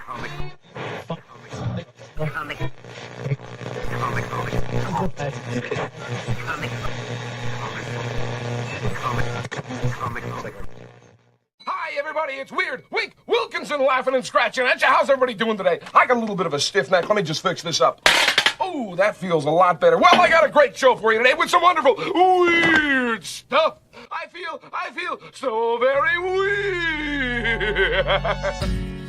Hi, everybody, it's Weird Wink Wilkinson laughing and scratching at you. How's everybody doing today? I got a little bit of a stiff neck. Let me just fix this up. Oh, that feels a lot better. Well, I got a great show for you today with some wonderful weird stuff. I feel so very weird.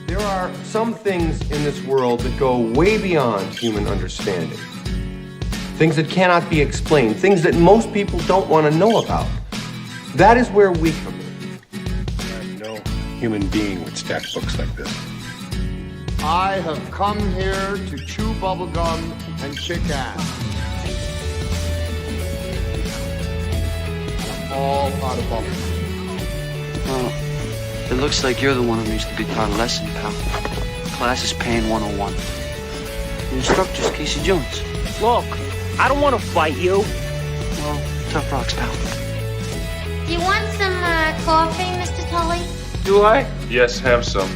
There are some things in this world that go way beyond human understanding. Things that cannot be explained, things that most people don't want to know about. That is where we come in. No human being would stack books like this. I have come here to chew bubblegum and kick ass. I'm all out of bubblegum. Oh, it looks like you're the one who needs to be taught a lesson, pal. Class is paying 101. The instructor's Casey Jones. Look, I don't want to fight you. Well, tough rocks, pal. Do you want some coffee, Mr. Tully? Do I? Yes, have some.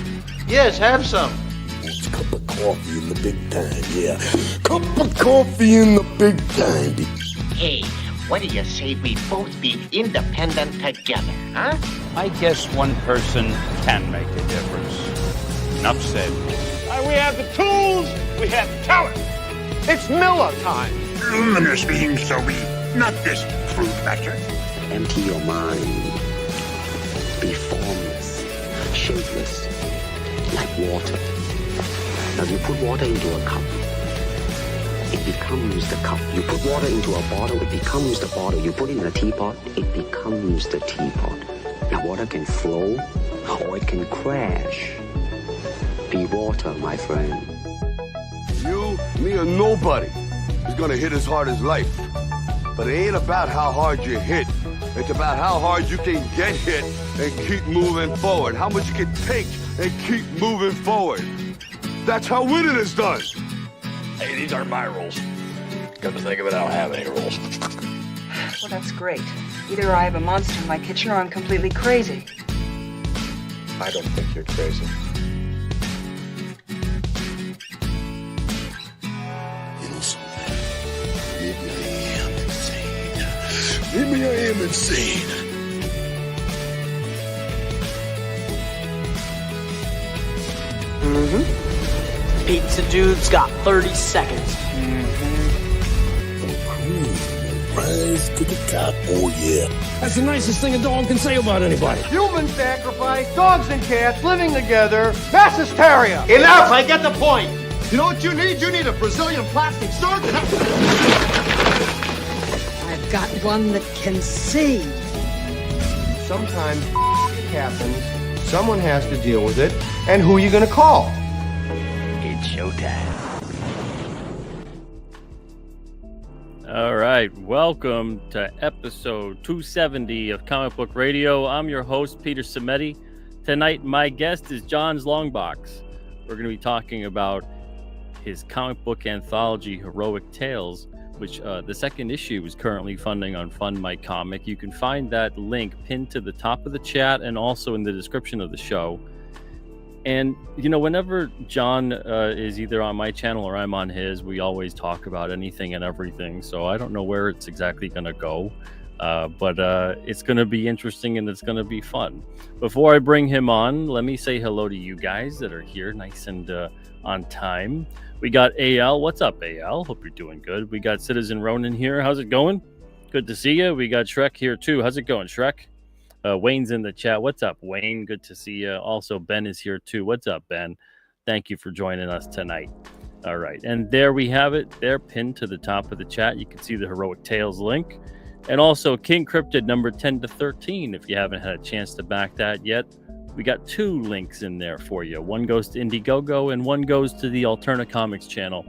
Yes, have some. It's a cup of coffee in the big time, yeah. Cup of coffee in the big time. Hey, what do you say we both be independent together, huh? I guess one person can make a difference. Enough said. We have the tools, we have talent. It's Miller time. Luminous beings, so we, not this fruit matter. Empty your mind. Be formless, shapeless, like water. Now you put water into a cup, it becomes the cup. You put water into a bottle, it becomes the bottle. You put it in a teapot, it becomes the teapot. Now water can flow, or it can crash. Be water, my friend. You, me, or nobody is gonna hit as hard as life. But it ain't about how hard you hit. It's about how hard you can get hit and keep moving forward. How much you can take and keep moving forward. That's how winning is done. Hey, these aren't my rules. Come to think of it, I don't have any rules. Well, that's great. Either I have a monster in my kitchen or I'm completely crazy. I don't think you're crazy. You know something? Maybe I am insane. Maybe I am insane. Pizza dude's got 30 seconds. Rise to the top, oh yeah. That's the nicest thing a dog can say about anybody. Human sacrifice, dogs and cats living together, mass hysteria. Enough, I get the point. You know what you need? You need a Brazilian plastic surgeon. I've got one that can see. Sometimes happens, someone has to deal with it, and who are you gonna call? It's showtime. All right, welcome to episode 270 of Comic Book Radio. I'm your host, Peter Cimetti. Tonight, my guest is JOHN'S LONGBOX. We're going to be talking about his comic book anthology, Heroic Tales, which the second issue is currently funding on Fund My Comic. You can find that link pinned to the top of the chat and also in the description of the show. And, you know, whenever John is either on my channel or I'm on his, we always talk about anything and everything. So I don't know where it's exactly going to go, but it's going to be interesting and it's going to be fun. Before I bring him on, let me say hello to you guys that are here, nice and on time. We got AL. What's up, AL? Hope you're doing good. We got Citizen Ronan here. How's it going? Good to see you. We got Shrek here, too. How's it going, Shrek? Wayne's in the chat. What's up, Wayne? Good to see you. Also, Ben is here too. What's up, Ben? Thank you for joining us tonight. All right. And there we have it. There, pinned to the top of the chat. You can see the Heroic Tales link. And also King Cryptid number 10 to 13. If you haven't had a chance to back that yet, we got two links in there for you. One goes to Indiegogo and one goes to the Alterna Comics channel.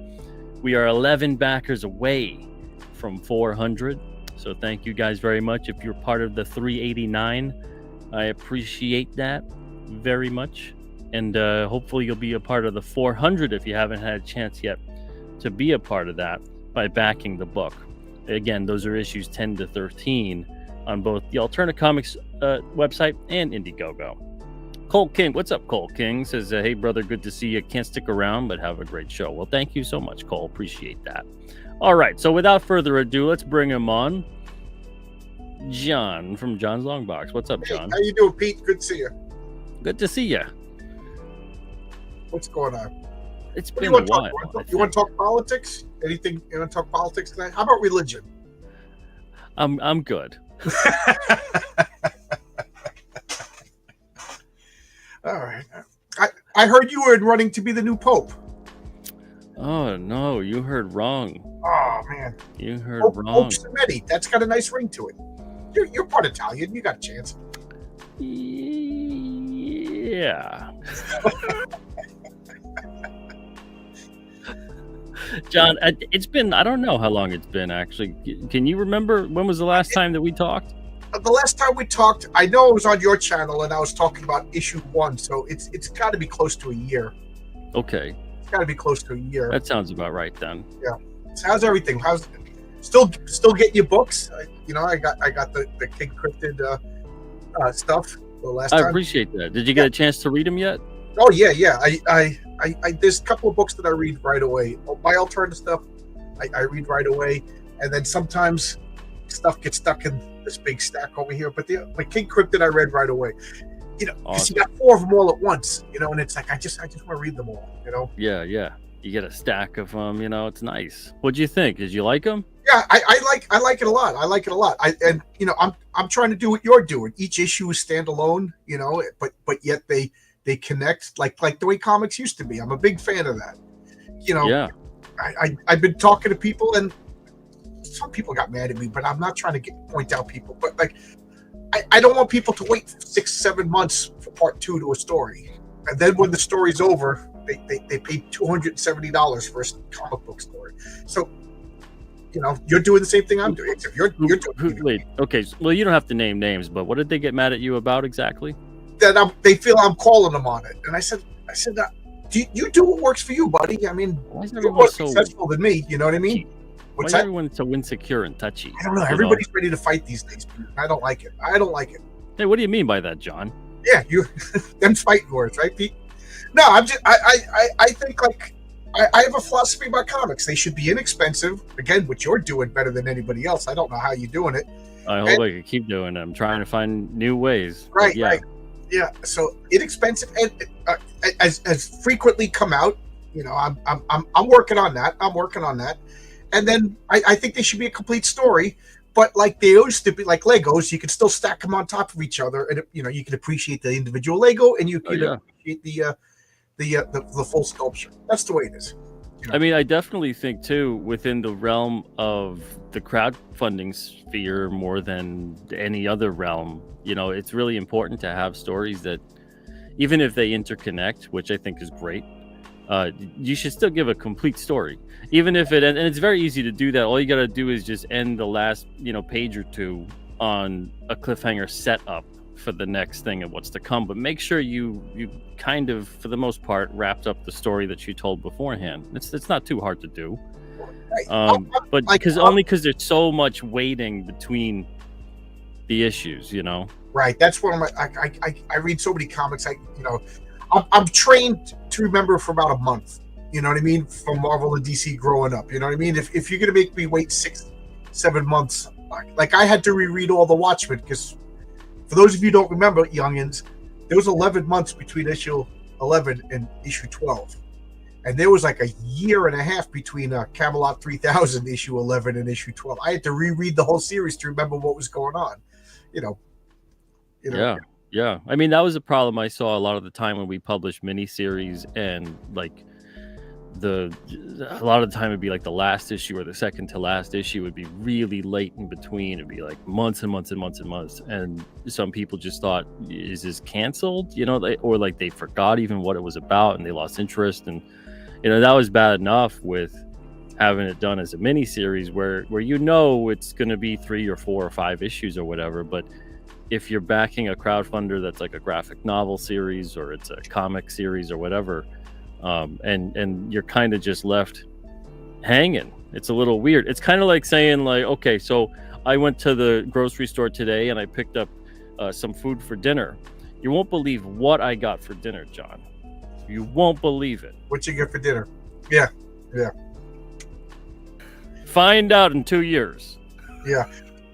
We are 11 backers away from 400. So thank you guys very much. If you're part of the 389, I appreciate that very much. And hopefully you'll be a part of the 400 if you haven't had a chance yet to be a part of that by backing the book. Again, those are issues 10 to 13 on both the Alterna Comics website and Indiegogo. Cole King, what's up, Cole King? Says, hey, brother, good to see you. Can't stick around, but have a great show. Well, thank you so much, Cole. Appreciate that. All right, so without further ado, let's bring him on. John from John's Longbox. What's up, John? How you doing, Pete? Good to see you. Good to see you. What's going on? It's What been do a you while. want to talk? You want to talk politics? Anything? You want to talk politics tonight? How about religion? I'm good. All right. I heard you were running to be the new pope. Oh no, you heard wrong. Oh man, you heard Pope wrong. Cementi. That's got a nice ring to it. You're part Italian. You got a chance. Yeah. John, it's been, I don't know how long it's been actually. Can you remember when was the last time that we talked? The last time we talked, I know it was on your channel, and I was talking about issue 1, so it's got to be close to a year. Okay. It's got to be close to a year. That sounds about right then. Yeah. So how's everything? How's still getting your books? I got the King Cryptid stuff the last time. I appreciate that. Did you get a chance to read them yet? Oh yeah. I there's a couple of books that I read right away. My alternative stuff, I read right away, and then sometimes stuff gets stuck in this big stack over here. But my King Cryptid I read right away. Because you got 4 of them all at once. And it's like I just want to read them all. Yeah. You get a stack of them. It's nice. What'd you think? Did you like them? Yeah, I like it a lot. I'm trying to do what you're doing. Each issue is standalone, but yet they connect like the way comics used to be. I'm a big fan of that. Yeah. I've been talking to people, and some people got mad at me, but I'm not trying to point out people. But I don't want people to wait 6-7 months for part 2 to a story, and then when the story's over, they pay $270 for a comic book story. So. You're doing the same thing I'm doing. Except you're doing. Wait, okay. Well, you don't have to name names, but what did they get mad at you about exactly? That they feel I'm calling them on it, and I said, you do what works for you, buddy. I mean, you're more successful than me. You know what I mean? Why is everyone so insecure and touchy? I don't know. Everybody's ready to fight these days. I don't like it. Hey, what do you mean by that, John? Yeah, them's fighting words, right, Pete? No, I'm just. I think I have a philosophy about comics. They should be inexpensive. Again, what you're doing better than anybody else. I don't know how you're doing it. I hope I can keep doing it. I'm trying to find new ways. Right. Yeah. So inexpensive and as frequently come out. I'm working on that. And then I think they should be a complete story. But like they used to be, like Legos, you can still stack them on top of each other, and you can appreciate the individual Lego, and you can appreciate the full sculpture. That's the way it is. I mean, I definitely think too, within the realm of the crowdfunding sphere more than any other realm, it's really important to have stories that, even if they interconnect, which I think is great, you should still give a complete story. Even if and it's very easy to do that. All you got to do is just end the last, page or two on a cliffhanger setup for the next thing and what's to come, but make sure you kind of, for the most part, wrapped up the story that you told beforehand. It's not too hard to do, but because there's so much waiting between the issues, Right. That's one of my. I read so many comics. I'm trained to remember for about a month. You know what I mean? From Marvel and DC growing up. You know what I mean? If you're gonna make me wait 6-7 months, like I had to reread all the Watchmen because. For those of you who don't remember, youngins, there was 11 months between issue 11 and issue 12. And there was like a year and a half between Camelot 3000 issue 11 and issue 12. I had to reread the whole series to remember what was going on. Yeah. I mean, that was a problem I saw a lot of the time when we published miniseries, and a lot of the time it'd be like the last issue or the second to last issue would be really late in between. It'd be like months and months and months and months, and some people just thought, is this canceled, or like they forgot even what it was about and they lost interest. And that was bad enough with having it done as a mini series where it's going to be 3 or 4 or 5 issues or whatever. But if you're backing a crowdfunder that's like a graphic novel series or it's a comic series or whatever, and you're kind of just left hanging, it's a little weird. It's kind of like saying, like, okay, so I went to the grocery store today and I picked up some food for dinner. You won't believe what I got for dinner, John. You won't believe it. What you get for dinner? Yeah. Find out in 2 years. Yeah.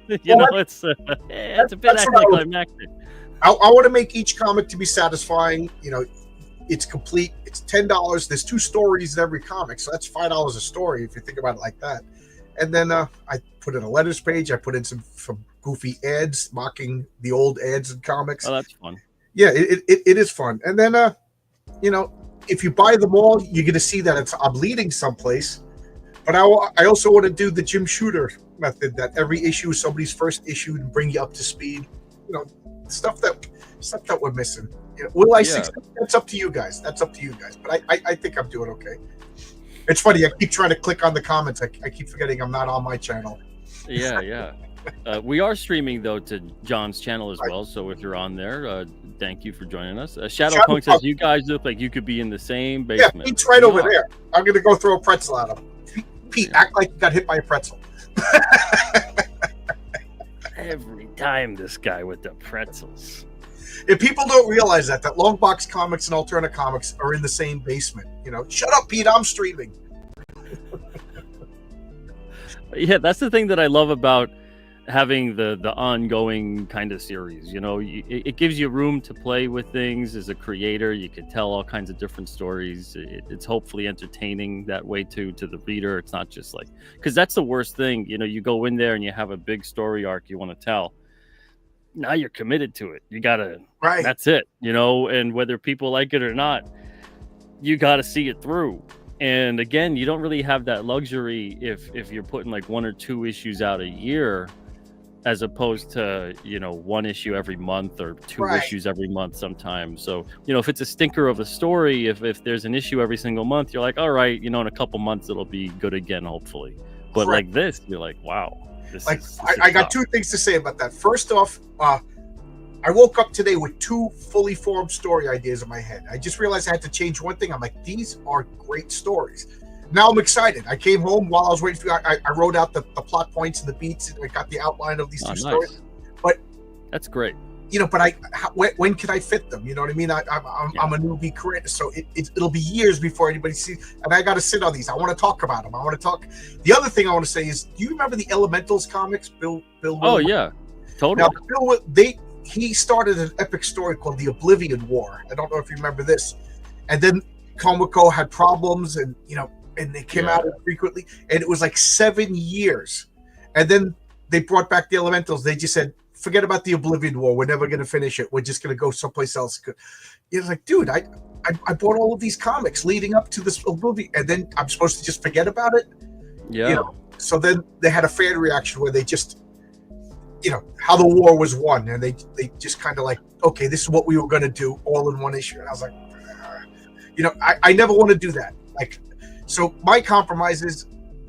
It's a bit anticlimactic. I want to make each comic to be satisfying. It's complete. It's $10. There's 2 stories in every comic, so that's $5 a story if you think about it like that. And then I put in a letters page. I put in some goofy ads mocking the old ads in comics. Oh, that's fun. Yeah, it is fun. And then if you buy them all, you're going to see that I'm leading someplace. But I also want to do the Jim Shooter method, that every issue is somebody's first issue and bring you up to speed. Stuff that we're missing. Will I succeed? That's up to you guys. But I think I'm doing okay. It's funny. I keep trying to click on the comments. I keep forgetting I'm not on my channel. Yeah. We are streaming, though, to John's channel as well. So if you're on there, thank you for joining us. Shadowpunk says, you guys look like you could be in the same basement. Yeah, Pete's right over there. I'm going to go throw a pretzel at him. Pete, act like you got hit by a pretzel. Every time, this guy with the pretzels. If people don't realize that Longbox Comics and Alternate Comics are in the same basement, shut up, Pete, I'm streaming. Yeah, that's the thing that I love about having the ongoing kind of series. It gives you room to play with things as a creator. You can tell all kinds of different stories. It's hopefully entertaining that way to the reader. It's not just like, because that's the worst thing. You go in there and you have a big story arc you want to tell. Now you're committed to it. You gotta, right. That's it. And whether people like it or not, you gotta see it through. And again, you don't really have that luxury if you're putting like 1 or 2 issues out a year, as opposed to 1 issue every month or 2 issues every month sometimes. So if it's a stinker of a story, if there's an issue every single month, you're like, all right, in a couple months it'll be good again, hopefully. But like this, you're like, wow. I got 2 things to say about that. First off, I woke up today with 2 fully formed story ideas in my head. I just realized I had to change one thing. I'm like, these are great stories. Now I'm excited. I came home while I was waiting for you. I wrote out the plot points and the beats, and I got the outline of these 2 stories. But that's great. But when can I fit them? You know what I mean? I'm a newbie creator, so it'll be years before anybody sees. And I got to sit on these. I want to talk about them. I want to talk. The other thing I want to say is, do you remember the Elementals comics? Bill. Oh yeah, totally. Now he started an epic story called the Oblivion War. I don't know if you remember this. And then Comico had problems, and and they came out frequently, and it was like 7 year. And then they brought back the Elementals. They just said, forget about the Oblivion War. We're never going to finish it. We're just going to go someplace else. It's like, dude, I bought all of these comics leading up to this Oblivion, and then I'm supposed to just forget about it? Yeah. So then they had a fan reaction where they just, how the war was won, and they just kind of like, okay, this is what we were going to do all in 1 issue. And I was like, I never want to do that. So my compromise is,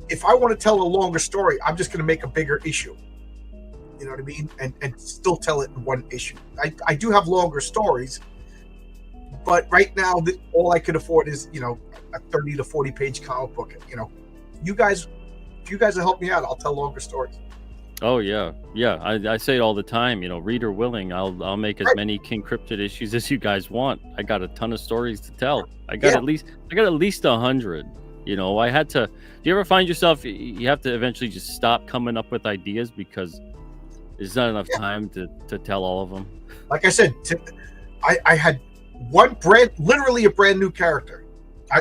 if I want to tell a longer story, I'm just going to make a bigger issue. You know what I mean? And still tell it in 1 issue. I do have longer stories, but right now all I can afford is a 30 to 40 page comic book. You guys, if you guys will help me out, I'll tell longer stories. Oh yeah. I say it all the time. Reader willing, I'll make as many King Cryptid issues as you guys want. I got a ton of stories to tell. I got at least 100. I had to. If you ever find yourself, you have to eventually just stop coming up with ideas because there's not enough time to tell all of them. Like I said, I had literally a brand new character.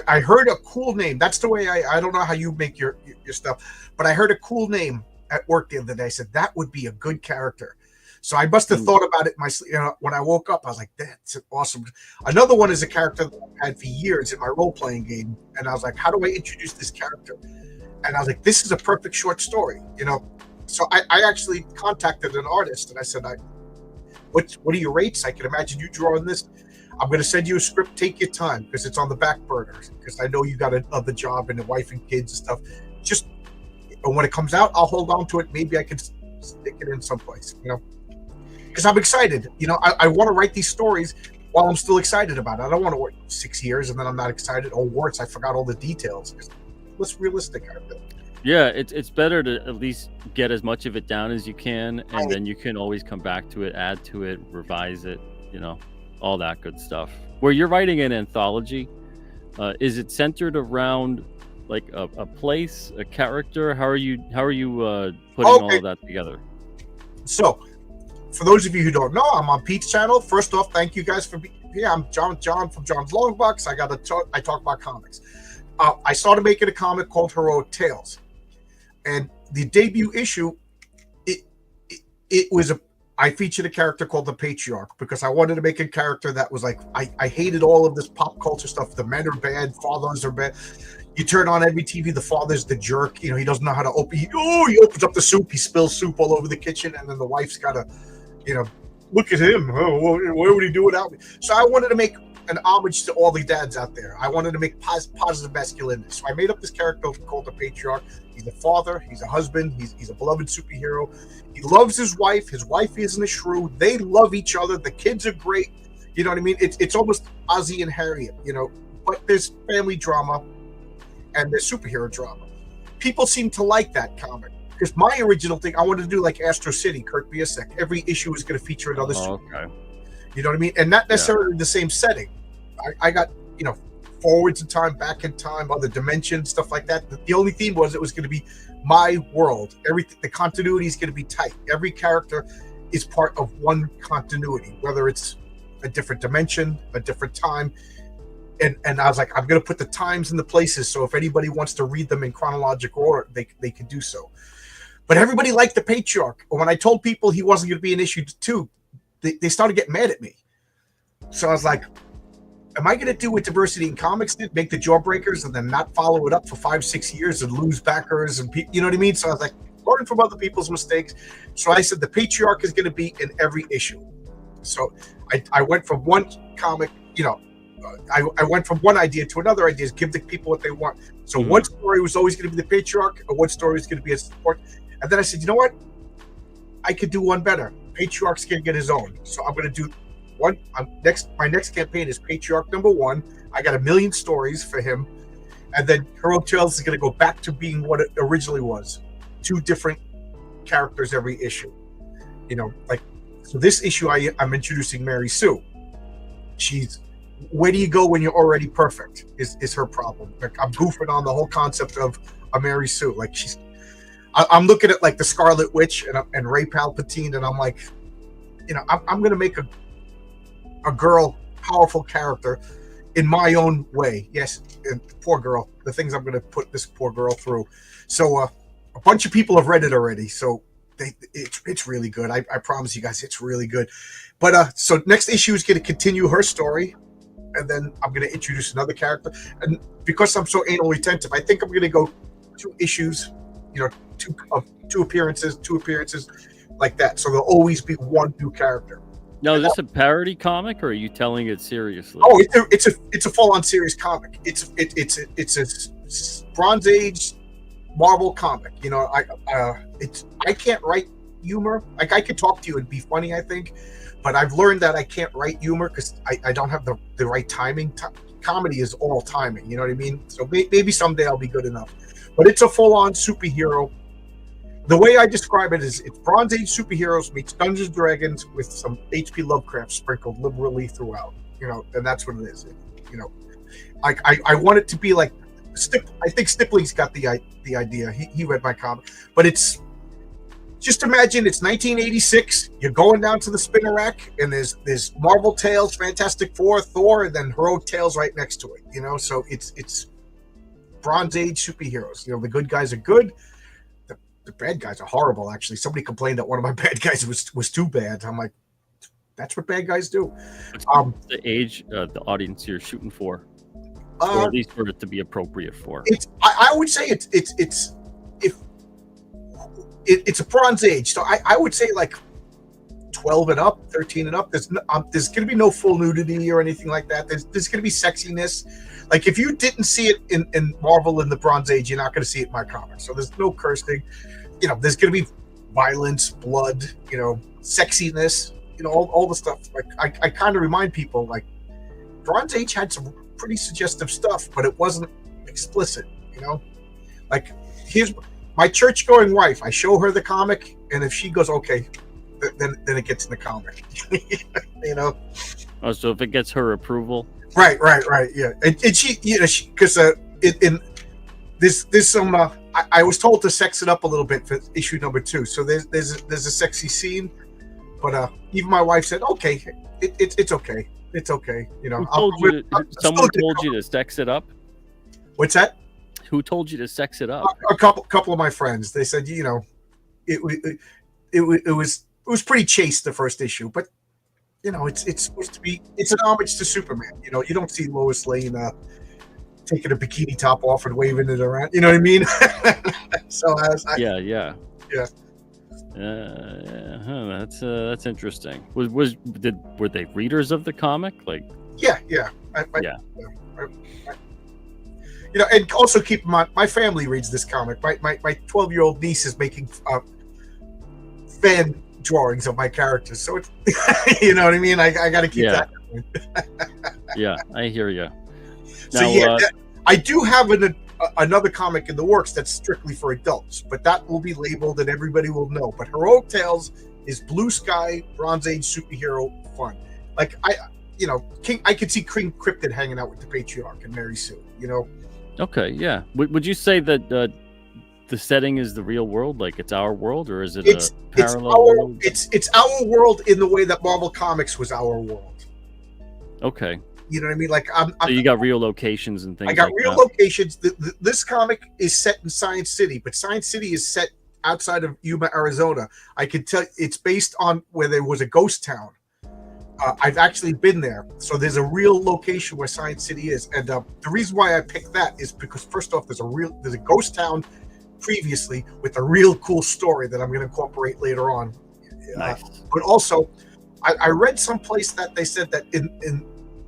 I heard a cool name. That's the way I don't know how you make your stuff, but I heard a cool name at work the other day. I said, that would be a good character. So I must have thought about it in my sleep. When I woke up, I was like, that's awesome. Another one is a character that I've had for years in my role-playing game. And I was like, how do I introduce this character? And I was like, this is a perfect short story, So I actually contacted an artist and I said, what are your rates? I can imagine you drawing this. I'm going to send you a script. Take your time because it's on the back burner, because I know you got another job and a wife and kids and stuff. And when it comes out, I'll hold on to it. Maybe I can stick it in someplace, because I'm excited. I want to write these stories while I'm still excited about it. I don't want to work 6 years and then I'm not excited, or worse, I forgot all the details. Let's realistic out of it. Yeah, it's better to at least get as much of it down as you can, and then you can always come back to it, add to it, revise it. all that good stuff. Where you're writing an anthology, is it centered around like a place, a character? How are you putting all of that together? So, for those of you who don't know, I'm on Pete's channel. First off, thank you guys for being here. I'm John from John's Longbox. I talk about comics. I started making a comic called Heroic Tales, and the debut issue, I featured a character called the Patriarch because I wanted to make a character that was like, I hated all of this pop culture stuff. The men are bad, fathers are bad. You turn on every TV, the father's the jerk. He doesn't know how to open. He opens up the soup, he spills soup all over the kitchen, and then the wife's got to, look at him. Oh, what would he do without me? So I wanted to make an homage to all the dads out there. I wanted to make positive masculinity. So I made up this character called the Patriarch. He's a father. He's a husband. He's a beloved superhero. He loves his wife. His wife isn't a shrew. They love each other. The kids are great. You know what I mean? It's almost Ozzy and Harriet, but there's family drama and there's superhero drama. People seem to like that comic. Because my original thing, I wanted to do like Astro City, Kurt Busiek. Every issue was going to feature another superhero. Okay. You know what I mean? And not necessarily the same setting. I got, forwards in time, back in time, other dimensions, stuff like that. The only theme was it was going to be my world. Everything, the continuity is going to be tight. Every character is part of one continuity, whether it's a different dimension, a different time. And I was like, I'm going to put the times and the places, so if anybody wants to read them in chronological order, they can do so. But everybody liked the Patriarch. When I told people he wasn't going to be in issue 2, they started getting mad at me. So I was like, am I going to do what Diversity in Comics did, make the Jawbreakers and then not follow it up for 5-6 years and lose backers and you know what I mean? So I was like, learn from other people's mistakes. So I said the Patriarch is going to be in every issue. So I went from one comic, I went from one idea to another idea, give the people what they want. So one story was always going to be the Patriarch, and one story was going to be a support. And then I said, you know what? I could do one better. Patriarch's going to get his own. So I'm going to do one. My next campaign is Patriarch #1. I got 1 million stories for him. And then Heroic Tales is going to go back to being what it originally was. 2 different characters every issue. So this issue I'm introducing Mary Sue. She's, where do you go when you're already perfect is her problem. Like, I'm goofing on the whole concept of a Mary Sue. Like, I'm looking at like the Scarlet Witch and Ray Palpatine, and I'm like, I'm going to make a girl, powerful character in my own way. Yes, and poor girl, the things I'm going to put this poor girl through. So a bunch of people have read it already, so it's really good. I promise you guys, it's really good. But so next issue is going to continue her story, and then I'm going to introduce another character. And because I'm so anal retentive, I think I'm going to go 2 issues, two appearances like that. So there'll always be one new character. Now, is this a parody comic, or are you telling it seriously? Oh, it's a full-on serious comic. It's a Bronze Age Marvel comic. I can't write humor. Like, I could talk to you and be funny, I think, but I've learned that I can't write humor because I don't have the right timing. Comedy is all timing. You know what I mean? So maybe someday I'll be good enough. But it's a full-on superhero. The way I describe it is it's Bronze Age superheroes meets Dungeons & Dragons with some H.P. Lovecraft sprinkled liberally throughout, and that's what it is. I want it to be like, I think Stipling's got the idea. He read my comic, but it's, just imagine it's 1986, you're going down to the spinner rack, and there's Marvel Tales, Fantastic Four, Thor, and then Heroic Tales right next to it, so it's Bronze Age superheroes. The good guys are good. The bad guys are horrible, actually. Somebody complained that one of my bad guys was too bad. I'm like, that's what bad guys do. The age the audience you're shooting for, or at least for it to be appropriate for. I would say it's a Bronze Age, so I would say like 12 and up, 13 and up. There's going to be no full nudity or anything like that. There's going to be sexiness. Like, if you didn't see it in Marvel in the Bronze Age, you're not going to see it in my comics. So there's no cursing. There's going to be violence, blood, sexiness, all the stuff. Like, I kind of remind people, like, Bronze Age had some pretty suggestive stuff, but it wasn't explicit, Like, here's my church-going wife. I show her the comic, and if she goes, okay, then it gets in the comic, Oh, so if it gets her approval, right, yeah, and she, because in there's some. I was told to sex it up a little bit for issue number 2. So there's a sexy scene, but even my wife said, okay, it's okay, it's okay. Someone told you to sex it up. What's that? Who told you to sex it up? A couple of my friends. They said, it was pretty chaste, the first issue, but it's supposed to be. It's an homage to Superman. You don't see Lois Lane taking a bikini top off and waving it around. You know what I mean? So Yeah. That's interesting. Were they readers of the comic? Like, yeah. And also keep in mind, my family reads this comic. My 12-year-old niece is making fan drawings of my characters, so it's you know what I mean. I got to keep that. Yeah, I hear you. Now, I do have another comic in the works that's strictly for adults, but that will be labeled and everybody will know. But Heroic Tales is blue sky, Bronze Age superhero fun. Like I could see King Cryptid hanging out with the Patriarch and Mary Sue. Okay, yeah. Would you say that the setting is the real world, like it's our world, or is it a parallel world? It's our world in the way that Marvel Comics was our world. Okay. You know what I mean? Like so you got real locations and things. I got real locations. This comic is set in Science City, but Science City is set outside of Yuma, Arizona. I can tell it's based on where there was a ghost town. I've actually been there, so there's a real location where Science City is, and the reason why I picked that is because first off, there's a ghost town previously with a real cool story that I'm going to incorporate later on. Nice. But also, I read someplace that they said that in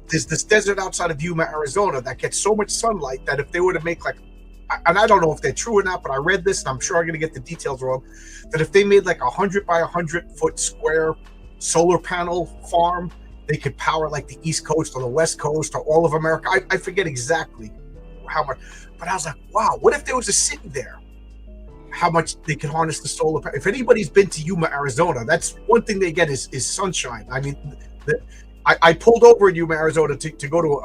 there's this desert outside of Yuma, Arizona that gets so much sunlight that if they were to make and I don't know if they're true or not, but I read this and I'm sure I'm going to get the details wrong, that if they made like 100 by 100 foot square solar panel farm, they could power like the East Coast or the West Coast or all of America. I forget exactly how much, but I was like, wow, what if there was a city there? How much they could harness the solar power. If anybody's been to Yuma, Arizona, that's one thing they get is sunshine. I mean, I pulled over in Yuma, Arizona to go to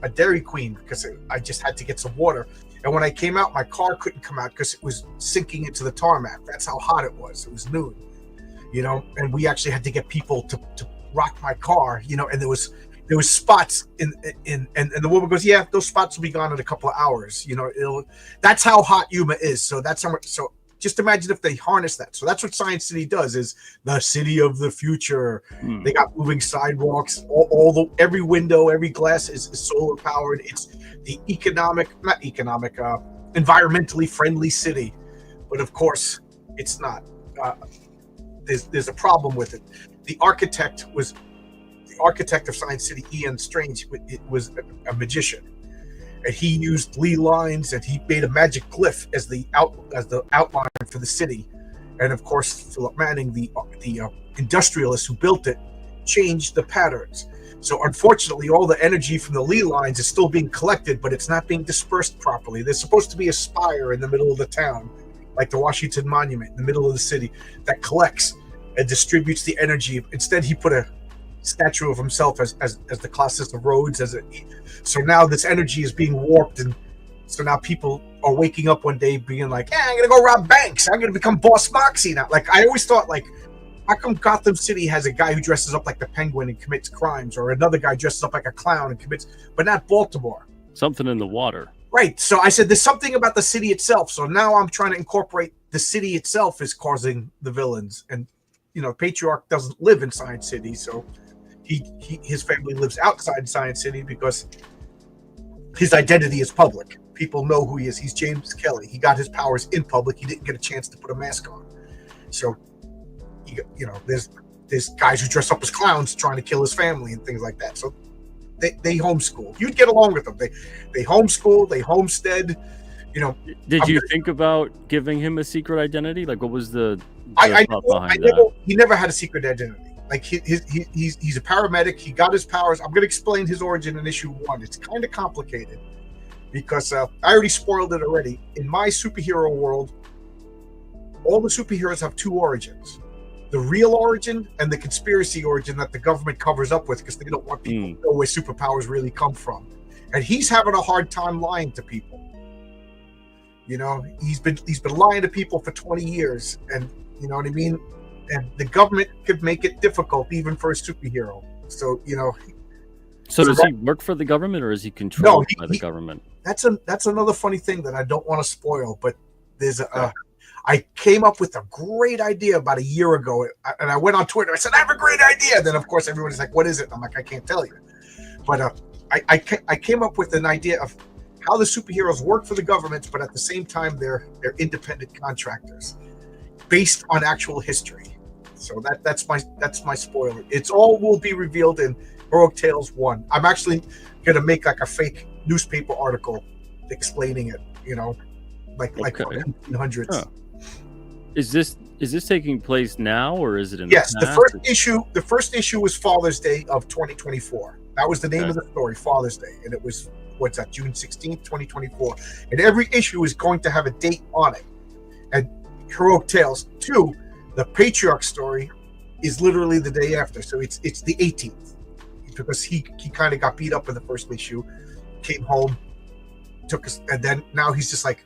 a Dairy Queen because I just had to get some water. And when I came out, my car couldn't come out because it was sinking into the tarmac. That's how hot it was. It was noon, and we actually had to get people to rock my car, and there was spots in and the woman goes, yeah, those spots will be gone in a couple of hours. That's how hot Yuma is. So that's how much. So just imagine if they harness that. So that's what Science City does, is the city of the future. They got moving sidewalks, every window, every glass is solar powered. It's the environmentally friendly city. But of course, it's not. There's a problem with it. The architect of Science City, Ian Strange, it was a magician. And he used ley lines, and he made a magic glyph as the outline for the city. And of course, Philip Manning, the industrialist who built it, changed the patterns. So unfortunately, all the energy from the ley lines is still being collected, but it's not being dispersed properly. There's supposed to be a spire in the middle of the town, like the Washington Monument in the middle of the city, that collects and distributes the energy. Instead, he put a statue of himself as the Colossus of Rhodes. So now this energy is being warped, and so now people are waking up one day being like, "Yeah, I'm gonna go rob banks. I'm gonna become Boss Moxie now." Like, I always thought, like, how come Gotham City has a guy who dresses up like the Penguin and commits crimes, or another guy dresses up like a clown and commits, but not Baltimore? Something in the water. Right. So I said there's something about the city itself. So now I'm trying to incorporate the city itself is causing the villains, and Patriarch doesn't live in Science City, so his family lives outside Science City because his identity is public. People know who he is. He's James Kelly. He got his powers in public. He didn't get a chance to put a mask on. So, there's guys who dress up as clowns trying to kill his family and things like that. So they homeschool. You'd get along with them. They homeschool. They homestead. Did you think about giving him a secret identity? Like, what was the thought behind that? He never had a secret identity. Like, he's a paramedic. He got his powers. I'm going to explain his origin in issue 1. It's kind of complicated because I already spoiled it already. In my superhero world, all the superheroes have 2 origins. the real origin and the conspiracy origin that the government covers up with because they don't want people to know where superpowers really come from. And he's having a hard time lying to people. You know, he's been lying to people for 20 years, and you know what I mean? And the government could make it difficult even for a superhero. So, you know. So does he work for the government, or is he controlled by the government? That's another funny thing that I don't want to spoil, but there's I came up with a great idea about a year ago, and I went on Twitter. I said, I have a great idea. Then, of course, everybody's like, what is it? I'm like, I can't tell you. But I came up with an idea of how the superheroes work for the government, but at the same time, they're independent contractors based on actual history. So that's my spoiler. It's all will be revealed in Heroic Tales 1. I'm actually going to make like a fake newspaper article explaining it, you know, like from the 1800s. Huh. Is this taking place now, or is it in Yes, the past? The first issue was Father's Day of 2024. That was the name of the story, Father's Day, and it was June 16th, 2024. And every issue is going to have a date on it. And Heroic Tales 2, the Patriarch story, is literally the day after. So it's the 18th, because he kind of got beat up in the first issue, came home, took us, and then now he's just like,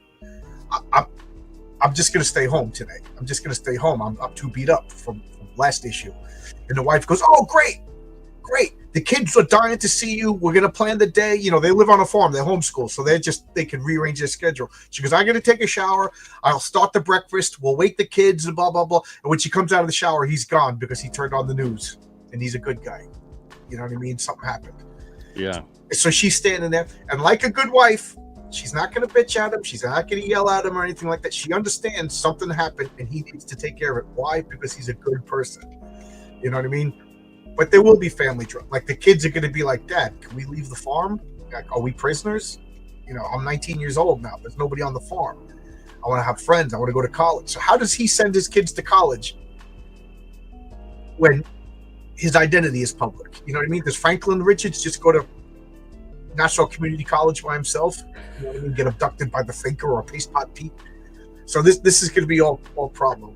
I'm just gonna stay home today. I'm just gonna stay home. I'm too beat up from last issue. And the wife goes, oh, great. The kids are dying to see you. We're gonna plan the day. You know, they live on a farm. They're homeschooled, so they can rearrange their schedule. She goes, I'm gonna take a shower. I'll start the breakfast. We'll wake the kids and blah blah blah. And when she comes out of the shower, he's gone because he turned on the news, and he's a good guy. You know what I mean? Something happened. Yeah. So she's standing there, and like a good wife, she's not going to bitch at him. She's not going to yell at him or anything like that. She understands something happened, and he needs to take care of it. Why? Because he's a good person. You know what I mean? But there will be family drama. Like, the kids are going to be like, Dad, can we leave the farm? Like, are we prisoners? You know, I'm 19 years old now. There's nobody on the farm. I want to have friends. I want to go to college. So how does he send his kids to college when his identity is public? You know what I mean? Does Franklin Richards just go to National Community College by himself? You know what I mean? Get abducted by the Thinker or Paste Pot Pete? So this is going to be all problem.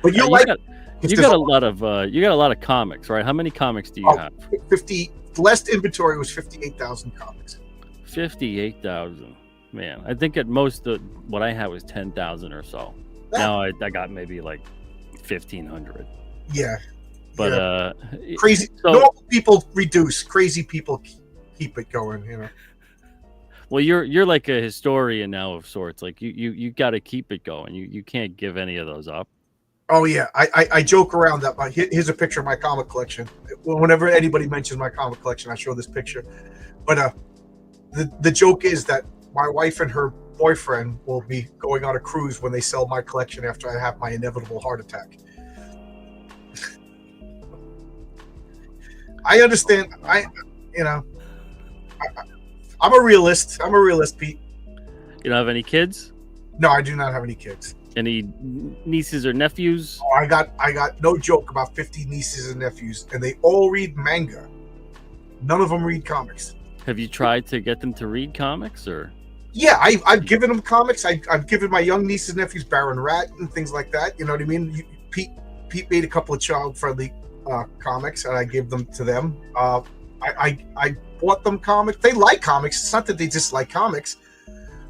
But you got a lot of comics, right? How many comics do you have? 50. The last inventory was 58,000 comics. 58,000. Man, I think at most what I had was 10,000 or so. Now I got maybe like 1,500. Yeah. But crazy. So, normal people reduce. Crazy people keep it going. You know. Well, you're like a historian now of sorts. Like you got to keep it going. You can't give any of those up. Oh yeah, I joke around that. Here's a picture of my comic collection. Whenever anybody mentions my comic collection, I show this picture. But the joke is that my wife and her boyfriend will be going on a cruise when they sell my collection after I have my inevitable heart attack. I understand. I'm a realist. Pete. You don't have any kids? No, I do not have any kids. Any nieces or nephews? Oh, I got no joke about 50 nieces and nephews, and they all read manga. None of them read comics. Have you tried to get them to read comics, or? Yeah, I've given them comics. I've given my young nieces and nephews Baron Rat and things like that. You know what I mean? Pete made a couple of child-friendly comics, and I gave them to them. I bought them comics. They like comics. It's not that they dislike comics,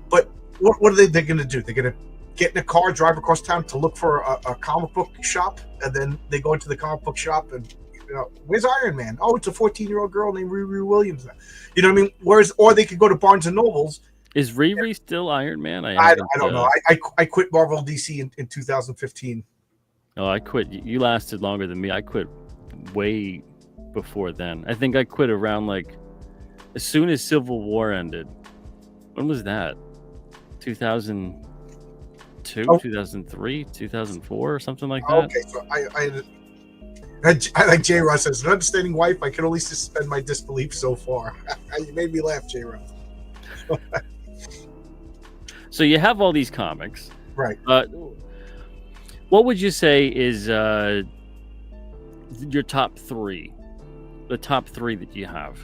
but what are they going to do? They're going to get in a car, drive across town to look for a comic book shop, and then they go into the comic book shop and, you know, where's Iron Man? Oh, it's a 14-year-old girl named Riri Williams. You know what I mean? Or they could go to Barnes and Nobles. Is Riri still Iron Man? I don't know. I quit Marvel DC in 2015. Oh, I quit. You lasted longer than me. I quit way before then. I think I quit around like as soon as Civil War ended. When was that? 2002, 2003, 2004, or something like that. Okay, so I like J. Ross says, an understanding wife, I can only suspend my disbelief so far. You made me laugh, J. Ross. So you have all these comics, right? What would you say is your top three? The top three that you have.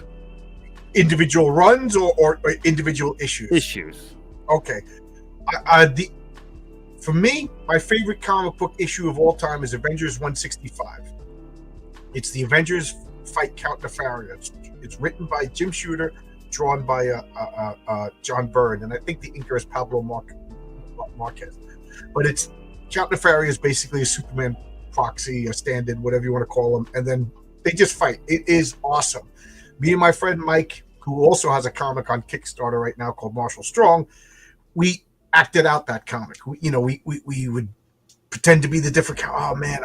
Individual runs or individual issues? Issues. Okay. For me, my favorite comic book issue of all time is Avengers 165. It's the Avengers fight Count Nefaria. It's written by Jim Shooter, drawn by John Byrne, and I think the inker is Pablo Marquez. But it's Count Nefaria is basically a Superman proxy, a stand-in, whatever you want to call him, and then they just fight. It is awesome. Me and my friend Mike, who also has a comic on Kickstarter right now called Marshall Strong, we acted out that comic. We would pretend to be the different. Oh man,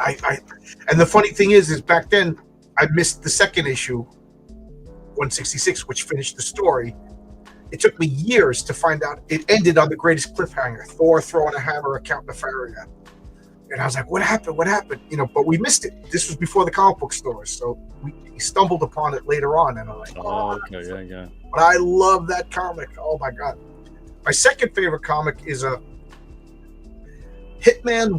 and the funny thing is back then I missed the second issue, 166, which finished the story. It took me years to find out it ended on the greatest cliffhanger: Thor throwing a hammer at Count Nefaria. And I was like, what happened? But we missed it. This was before the comic book stores, so we stumbled upon it later on, and I'm like, okay, yeah. But I love that comic. Oh my god. My second favorite comic is a Hitman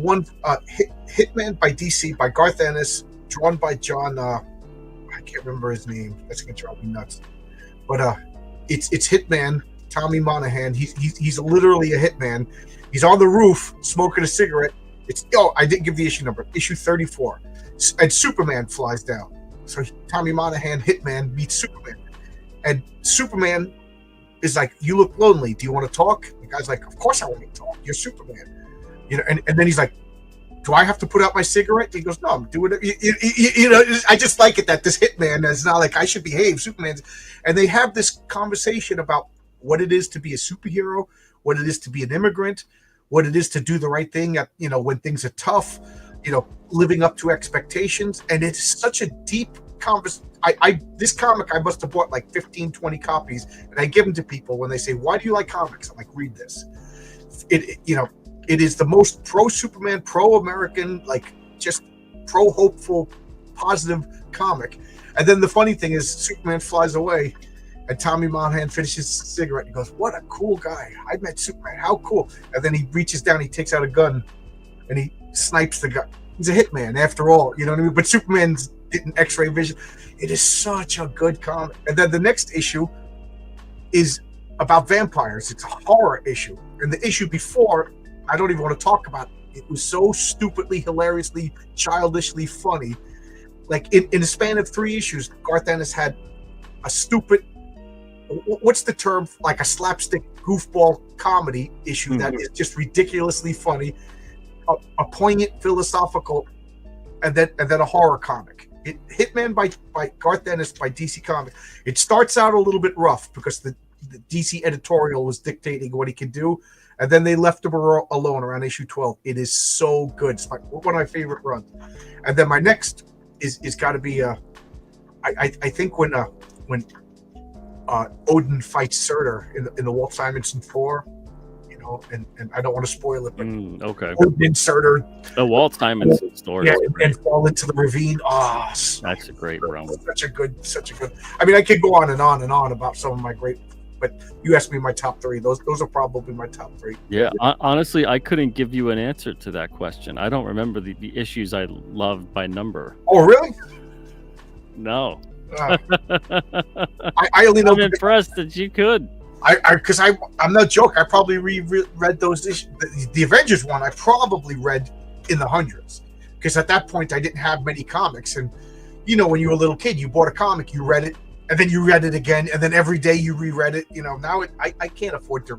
Hitman by DC by Garth Ennis, drawn by John. I can't remember his name. That's gonna drive me nuts. But it's Hitman Tommy Monahan. He's literally a hitman. He's on the roof smoking a cigarette. I didn't give the issue number. Issue 34, and Superman flies down. So Tommy Monahan, Hitman, meets Superman, and Superman is like, "You look lonely. Do you want to talk?" The guy's like, "Of course I want to talk. You're Superman." And then he's like, "Do I have to put out my cigarette?" He goes, "No, I'm doing it." I just like it that this hitman is not like, I should behave. Superman's, and they have this conversation about what it is to be a superhero, what it is to be an immigrant, what it is to do the right thing at, when things are tough, living up to expectations. And it's such a deep conversation. This comic, I must have bought like 15, 20 copies, and I give them to people when they say, "Why do you like comics?" I'm like, "Read this." It is the most pro-Superman, pro-American, like just pro-hopeful, positive comic. And then the funny thing is, Superman flies away, and Tommy Monahan finishes his cigarette. He goes, "What a cool guy. I met Superman. How cool." And then he reaches down, he takes out a gun, and he snipes the guy. He's a hitman after all, you know what I mean? But Superman's getting X-ray vision. It is such a good comic. And then the next issue is about vampires. It's a horror issue. And the issue before, I don't even want to talk about it. It was so stupidly, hilariously, childishly funny. Like in a span of 3 issues, Garth Ennis had a stupid, what's the term, like a slapstick goofball comedy issue that is just ridiculously funny, a poignant philosophical, and then a horror comic. Hitman by Garth Ennis by DC Comics. It starts out a little bit rough because the DC editorial was dictating what he could do, and then they left him alone around issue 12. It is so good. It's one of my favorite runs. And then my next is got to be I think when Odin fights Surtur in the Walt Simonson 4, and I don't want to spoil it, but okay. Odin Surtur, the Walt Simonson story, and fall into the ravine. Oh, that's a great run. Such a good. I mean, I could go on and on and on about some of my great, but you asked me my top 3. Those are probably my top 3. Yeah, honestly, I couldn't give you an answer to that question. I don't remember the issues I loved by number. Oh, really? No. I only know. I'm impressed that you could. Because I'm not joking. I probably reread those issues. The Avengers one I probably read in the hundreds, because at that point I didn't have many comics, and when you were a little kid, you bought a comic, you read it, and then you read it again, and then every day you reread it. Now I can't afford to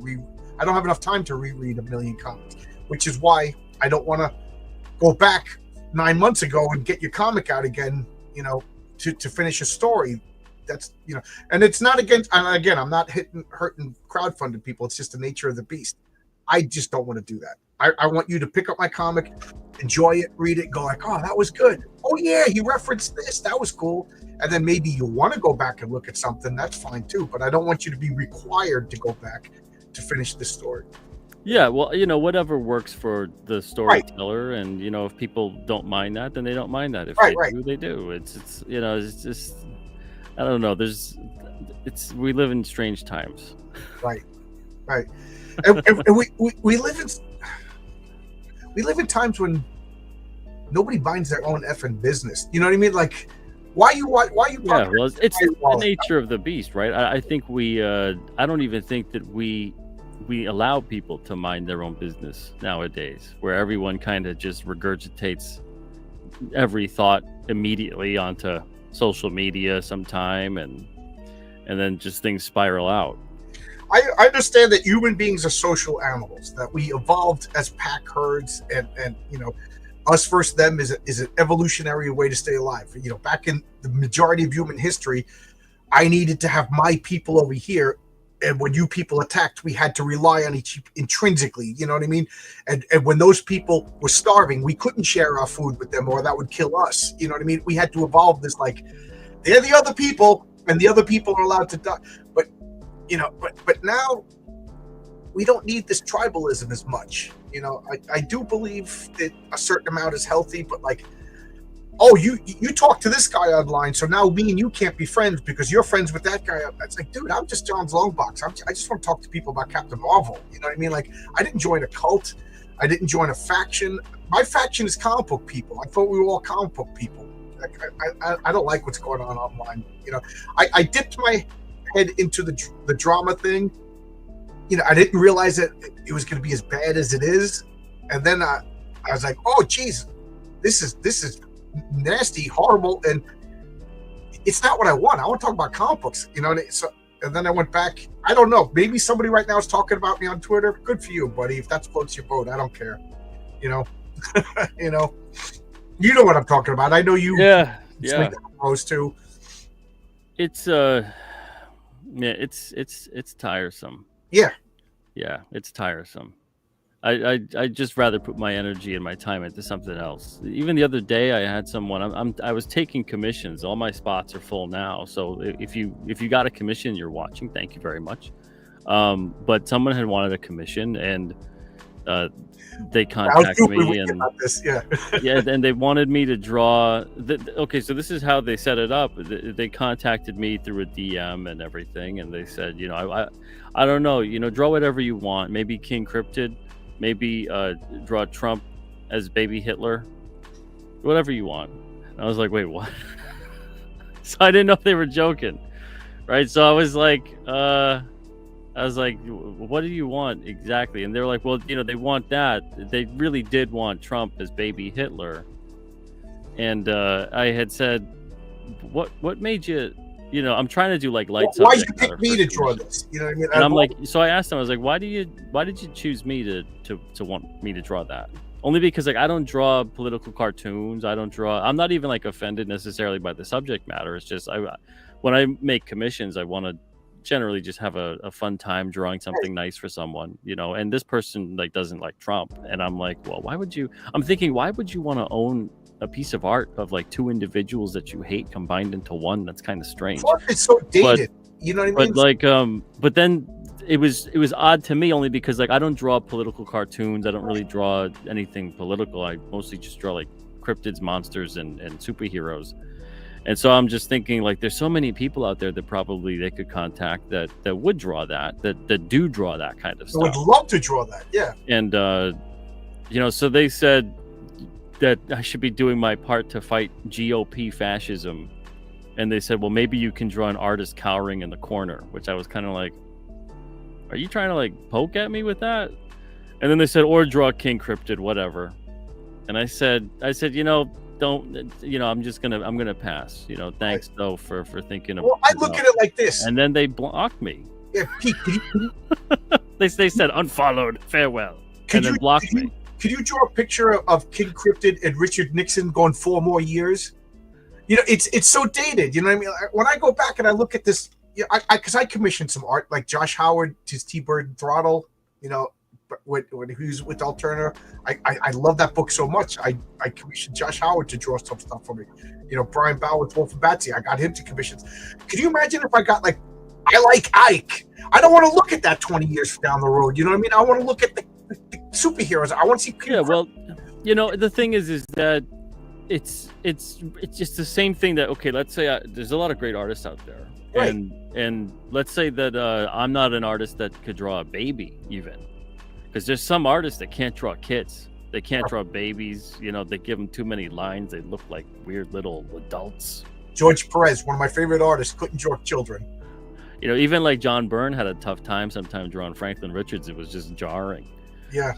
I don't have enough time to reread a million comics, which is why I don't want to go back 9 months ago and get your comic out again. To finish a story. That's and it's not against. And again, I'm not hurting crowdfunding people. It's just the nature of the beast. I just don't want to do that. I want you to pick up my comic, enjoy it, read it, go like, "Oh, that was good. Oh yeah, he referenced this. That was cool." And then maybe you want to go back and look at something. That's fine too. But I don't want you to be required to go back to finish this story. Yeah, well, whatever works for the storyteller, and if people don't mind that, then they don't mind that. If they do, they do. It's just, I don't know. We live in strange times. Right. And we live in times when nobody minds their own effing business. You know what I mean? Like, why you? Yeah, well, it's the nature of the beast, right? I think I don't even think that we we allow people to mind their own business nowadays, where everyone kind of just regurgitates every thought immediately onto social media sometime, and then just things spiral out. I understand that human beings are social animals, that we evolved as pack herds, and us versus them is an evolutionary way to stay alive. Back in the majority of human history, I needed to have my people over here, and when you people attacked, we had to rely on each intrinsically. You know what I mean? And when those people were starving, we couldn't share our food with them, or that would kill us. You know what I mean? We had to evolve this, like, they're the other people, and the other people are allowed to die. But now we don't need this tribalism as much. I do believe that a certain amount is healthy, but like, oh, you talk to this guy online, so now me and you can't be friends because you're friends with that guy. It's like, dude, I'm just John's Longbox. I just want to talk to people about Captain Marvel. You know what I mean? Like, I didn't join a cult. I didn't join a faction. My faction is comic book people. I thought we were all comic book people. Like, I don't like what's going on online. I dipped my head into the drama thing. I didn't realize that it was going to be as bad as it is, and then I was like, oh, geez, this is nasty, horrible, and it's not what I want. I want to talk about comic books, and then I went back. I don't know. Maybe somebody right now is talking about me on Twitter. Good for you, buddy. If that floats your boat, I don't care. You know what I'm talking about. I know you. Yeah. Those two. It's it's tiresome. Yeah, it's tiresome. I just rather put my energy and my time into something else. Even the other day, I had someone. I was taking commissions. All my spots are full now. So if you got a commission, you're watching. Thank you very much. But someone had wanted a commission, and they contacted me, and and they wanted me to draw. Okay, so this is how they set it up. They contacted me through a DM and everything, and they said, I don't know, draw whatever you want. Maybe King Cryptid. Maybe draw Trump as baby Hitler, whatever you want. And I was like, wait, what? So I didn't know if they were joking, right? So I was like, what do you want exactly? And they were like, well, they want that. They really did want Trump as baby Hitler. And I had said, what made you? I'm trying to do like light. Why did you pick me to draw this? You know what I mean? And I'm like, so I asked them, I was like, why did you choose me to want me to draw that? Only because like I don't draw political cartoons. I'm not even like offended necessarily by the subject matter. It's just when I make commissions, I want to generally just have a fun time drawing something nice for someone, and this person like doesn't like Trump, and I'm like, well, why would you want to own a piece of art of like two individuals that you hate combined into one? That's kind of strange. It's so dated. You know what I mean? But like but then it was odd to me, only because like I don't draw political cartoons. I don't really draw anything political. I mostly just draw like cryptids, monsters, and superheroes. And so I'm just thinking, like, there's so many people out there that probably they could contact that would draw that do draw that kind of stuff. I would love to draw that, yeah. And so they said that I should be doing my part to fight GOP fascism. And they said, well, maybe you can draw an artist cowering in the corner, which I was kind of like, are you trying to like poke at me with that? And then they said, or draw King Cryptid, whatever. And I said, don't, I'm gonna pass. Thanks though for thinking about. Well, I look at it like this. And then they blocked me. Yeah, Pete, they said unfollowed, farewell, and then blocked me. Could you draw a picture of King Cryptid and Richard Nixon going 4 more years? It's so dated. You know what I mean? When I go back and I look at this, because I commissioned some art, like Josh Howard, his T-Bird Throttle, when he was with Alterna. I love that book so much. I commissioned Josh Howard to draw some stuff for me. Brian Bauer with Wolf and Batsy, I got him to commissions. Could you imagine if I got like, I like Ike. I don't want to look at that 20 years down the road. You know what I mean? I want to look at the superheroes. I want to see. Yeah, well, the thing is that it's just the same thing that, okay, let's say there's a lot of great artists out there. Right. And let's say that I'm not an artist that could draw a baby even. Because there's some artists that can't draw kids. They can't draw babies. They give them too many lines. They look like weird little adults. George Perez, one of my favorite artists, couldn't draw children. You know, even like John Byrne had a tough time sometimes drawing Franklin Richards. It was just jarring. Yeah.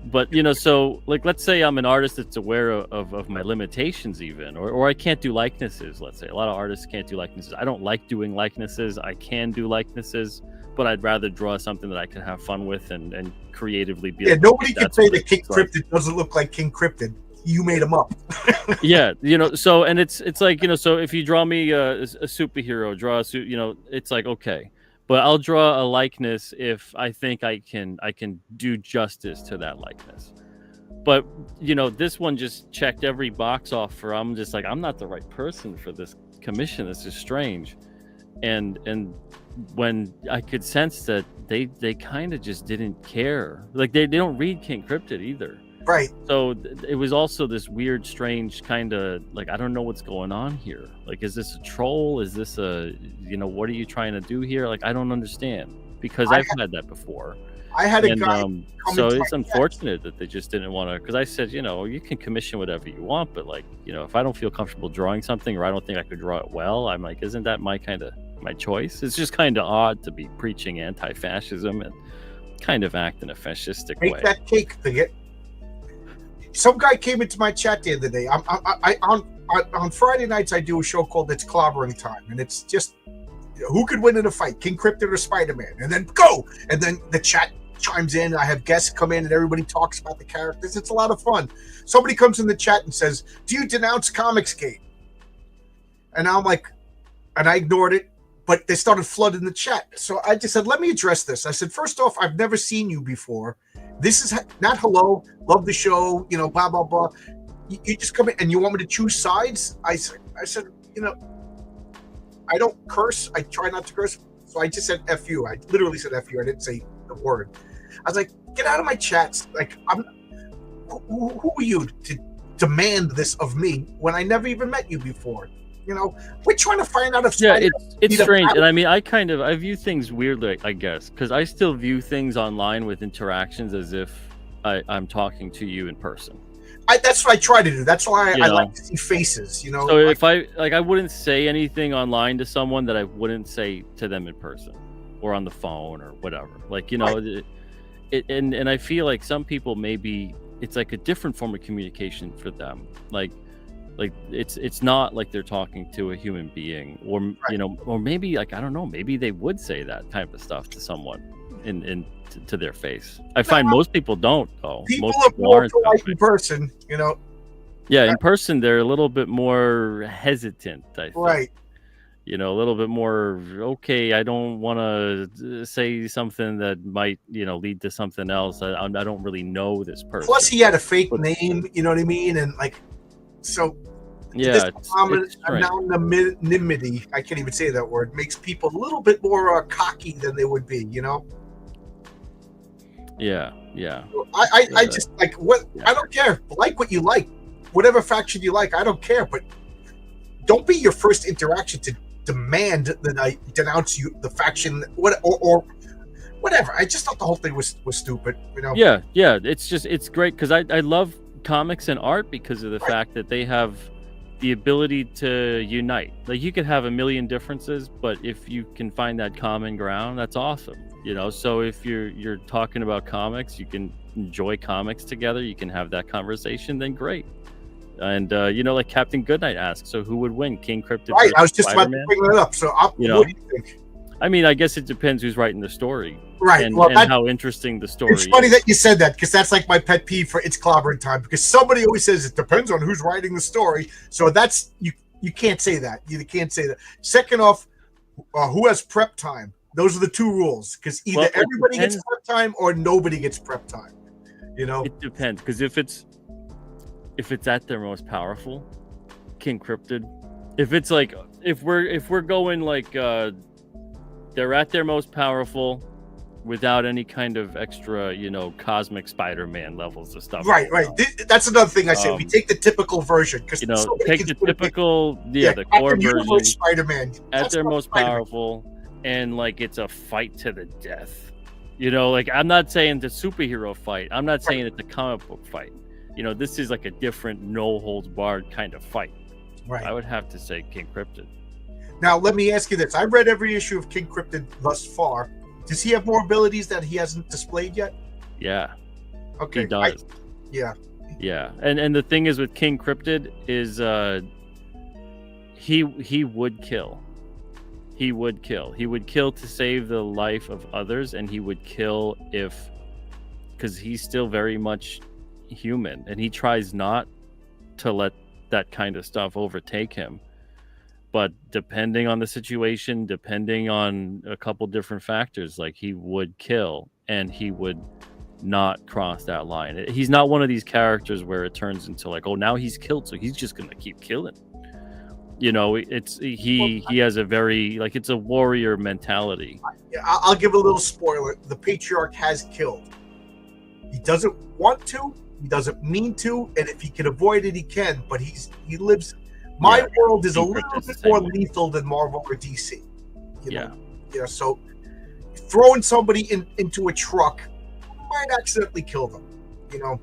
But you know, so like, let's say I'm an artist that's aware of my limitations, even, or I can't do likenesses. Let's say a lot of artists can't do likenesses. I don't like doing likenesses. I can do likenesses, but I'd rather draw something that I can have fun with and creatively be. Yeah, like, nobody can say that King like. Cryptid doesn't look like King Cryptid. You made him up. Yeah, you know, so, and it's like, you know, so if you draw me a superhero, draw a suit, you know, it's like, okay, but I'll draw a likeness if I think I can do justice to that likeness. But you know, this one just checked every box off for, I'm just like, I'm not the right person for this commission. This is strange. And when I could sense that they kind of just didn't care, like they don't read King Cryptid either. Right. So it was also this weird, strange kind of like, I don't know what's going on here. Like, is this a troll? Is this a, you know, what are you trying to do here? Like, I don't understand, because I've had that before. I had a guy. So it's unfortunate that they just didn't want to, because I said, you know, you can commission whatever you want, but like, you know, if I don't feel comfortable drawing something, or I don't think I could draw it well, I'm like, isn't that my choice? It's just kind of odd to be preaching anti-fascism and kind of act in a fascistic way. Make that cake thing. Some guy came into my chat the other day. On Friday nights, I do a show called It's Clobbering Time, and it's just who could win in a fight, King Cryptid or Spider-Man, and then go, and then the chat chimes in. I have guests come in, and everybody talks about the characters. It's a lot of fun. Somebody comes in the chat and says, "Do you denounce Comicsgate?" And I'm like, and I ignored it, but they started flooding the chat. So I just said, let me address this. I said, first off, I've never seen you before. This is not hello, love the show, you know, blah, blah, blah. You just come in and you want me to choose sides? I said, you know, I don't curse. I try not to curse. So I just said F you. I literally said F you. I didn't say the word. I was like, get out of my chats. Like, who are you to demand this of me when I never even met you before? You know, we're trying to find out if it's strange. And I mean, I view things weirdly, I guess, because I still view things online with interactions as if I'm talking to you in person. That's what I try to do. That's why I like to see faces, you know. So if I wouldn't say anything online to someone that I wouldn't say to them in person or on the phone or whatever. Like, you know, right. And I feel like some people, maybe it's like a different form of communication for them. Like it's not like they're talking to a human being, or right. You know, or maybe, like, I don't know, maybe they would say that type of stuff to someone to their face. I find most people don't, though. People are more polite in person, you know. Yeah, in person they're a little bit more hesitant, I think. Right. You know, a little bit more, okay, I don't want to say something that might, you know, lead to something else. I don't really know this person. Plus he had a fake name, you know what I mean? And like, so yeah, anonymity, I can't even say that word, makes people a little bit more cocky than they would be, you know. Yeah. I just like what I don't care. Like what you like, whatever faction you like, I don't care. But don't be your first interaction to demand that I denounce you, the faction, or whatever. I just thought the whole thing was stupid, you know. Yeah. It's great because I love comics and art because of the fact that they have the ability to unite. Like, you could have a million differences, but if you can find that common ground, that's awesome. You know, so if you're talking about comics, you can enjoy comics together, you can have that conversation, then great. And you know, like Captain Goodnight asks, so who would win, King Cryptid? Right, I was just about to bring that up. So you know, what do you think? I mean, I guess it depends who's writing the story, right? And, well, and how interesting the story is. It's funny that you said that, because that's like my pet peeve for It's Clobbering Time, because somebody always says it depends on who's writing the story. So that's you can't say that. You can't say that. Second off, who has prep time? Those are the two rules, because either everybody gets prep time or nobody gets prep time. You know, it depends, because if it's at their most powerful, King Cryptid. If it's like if we're going like they're at their most powerful without any kind of extra, you know, cosmic Spider-Man levels of stuff. Right. That's another thing I said. We take the typical version, because, you know, take the typical, the core version, Spider-Man at their most powerful, and like it's a fight to the death. You know, like, I'm not saying the superhero fight. I'm not saying it's a comic book fight. You know, this is like a different, no holds barred kind of fight. Right. I would have to say King Cryptid. Now, let me ask you this. I've read every issue of King Cryptid thus far. Does he have more abilities that he hasn't displayed yet? Yeah. Okay. He does. Yeah. Yeah. And the thing is with King Cryptid is he would kill. He would kill. He would kill to save the life of others, and he would kill because he's still very much human, and he tries not to let that kind of stuff overtake him. But depending on the situation, depending on a couple different factors, like he would kill and he would not cross that line. He's not one of these characters where it turns into like, oh, now he's killed, so he's just gonna keep killing. You know, he has a very, like, it's a warrior mentality. I'll give a little spoiler. The patriarch has killed. He doesn't want to. He doesn't mean to. And if he can avoid it, he can. But he lives. My world is a little bit more lethal than Marvel or DC. You know? Yeah. So throwing somebody into a truck might accidentally kill them. You know.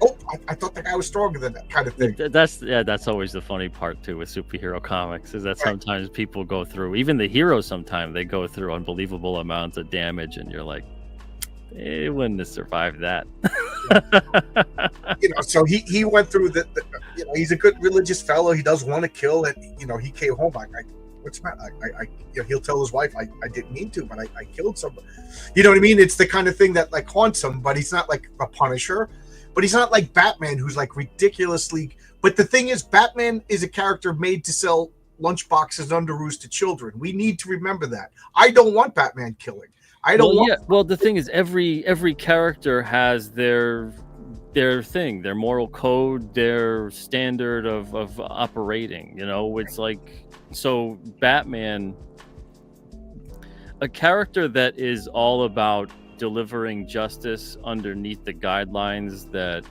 Oh, I thought the guy was stronger than that, kind of thing. That's always the funny part too with superhero comics, is that sometimes people go through, even the heroes, sometimes they go through unbelievable amounts of damage, and you're like, it wouldn't have survived that. So he went through the he's a good religious fellow. He does want to kill, and he came home like, what's the matter? He'll tell his wife, I didn't mean to, but I killed somebody. You know what I mean? It's the kind of thing that like haunts him, but he's not like a Punisher. But he's not like Batman, who's like ridiculously. But the thing is, Batman is a character made to sell lunchboxes and underoos to children. We need to remember that. I don't want Batman killing. I don't want. Yeah. Well, the thing is, every character has their thing, their moral code, their standard of operating. It's like, so Batman, a character that is all about delivering justice underneath the guidelines that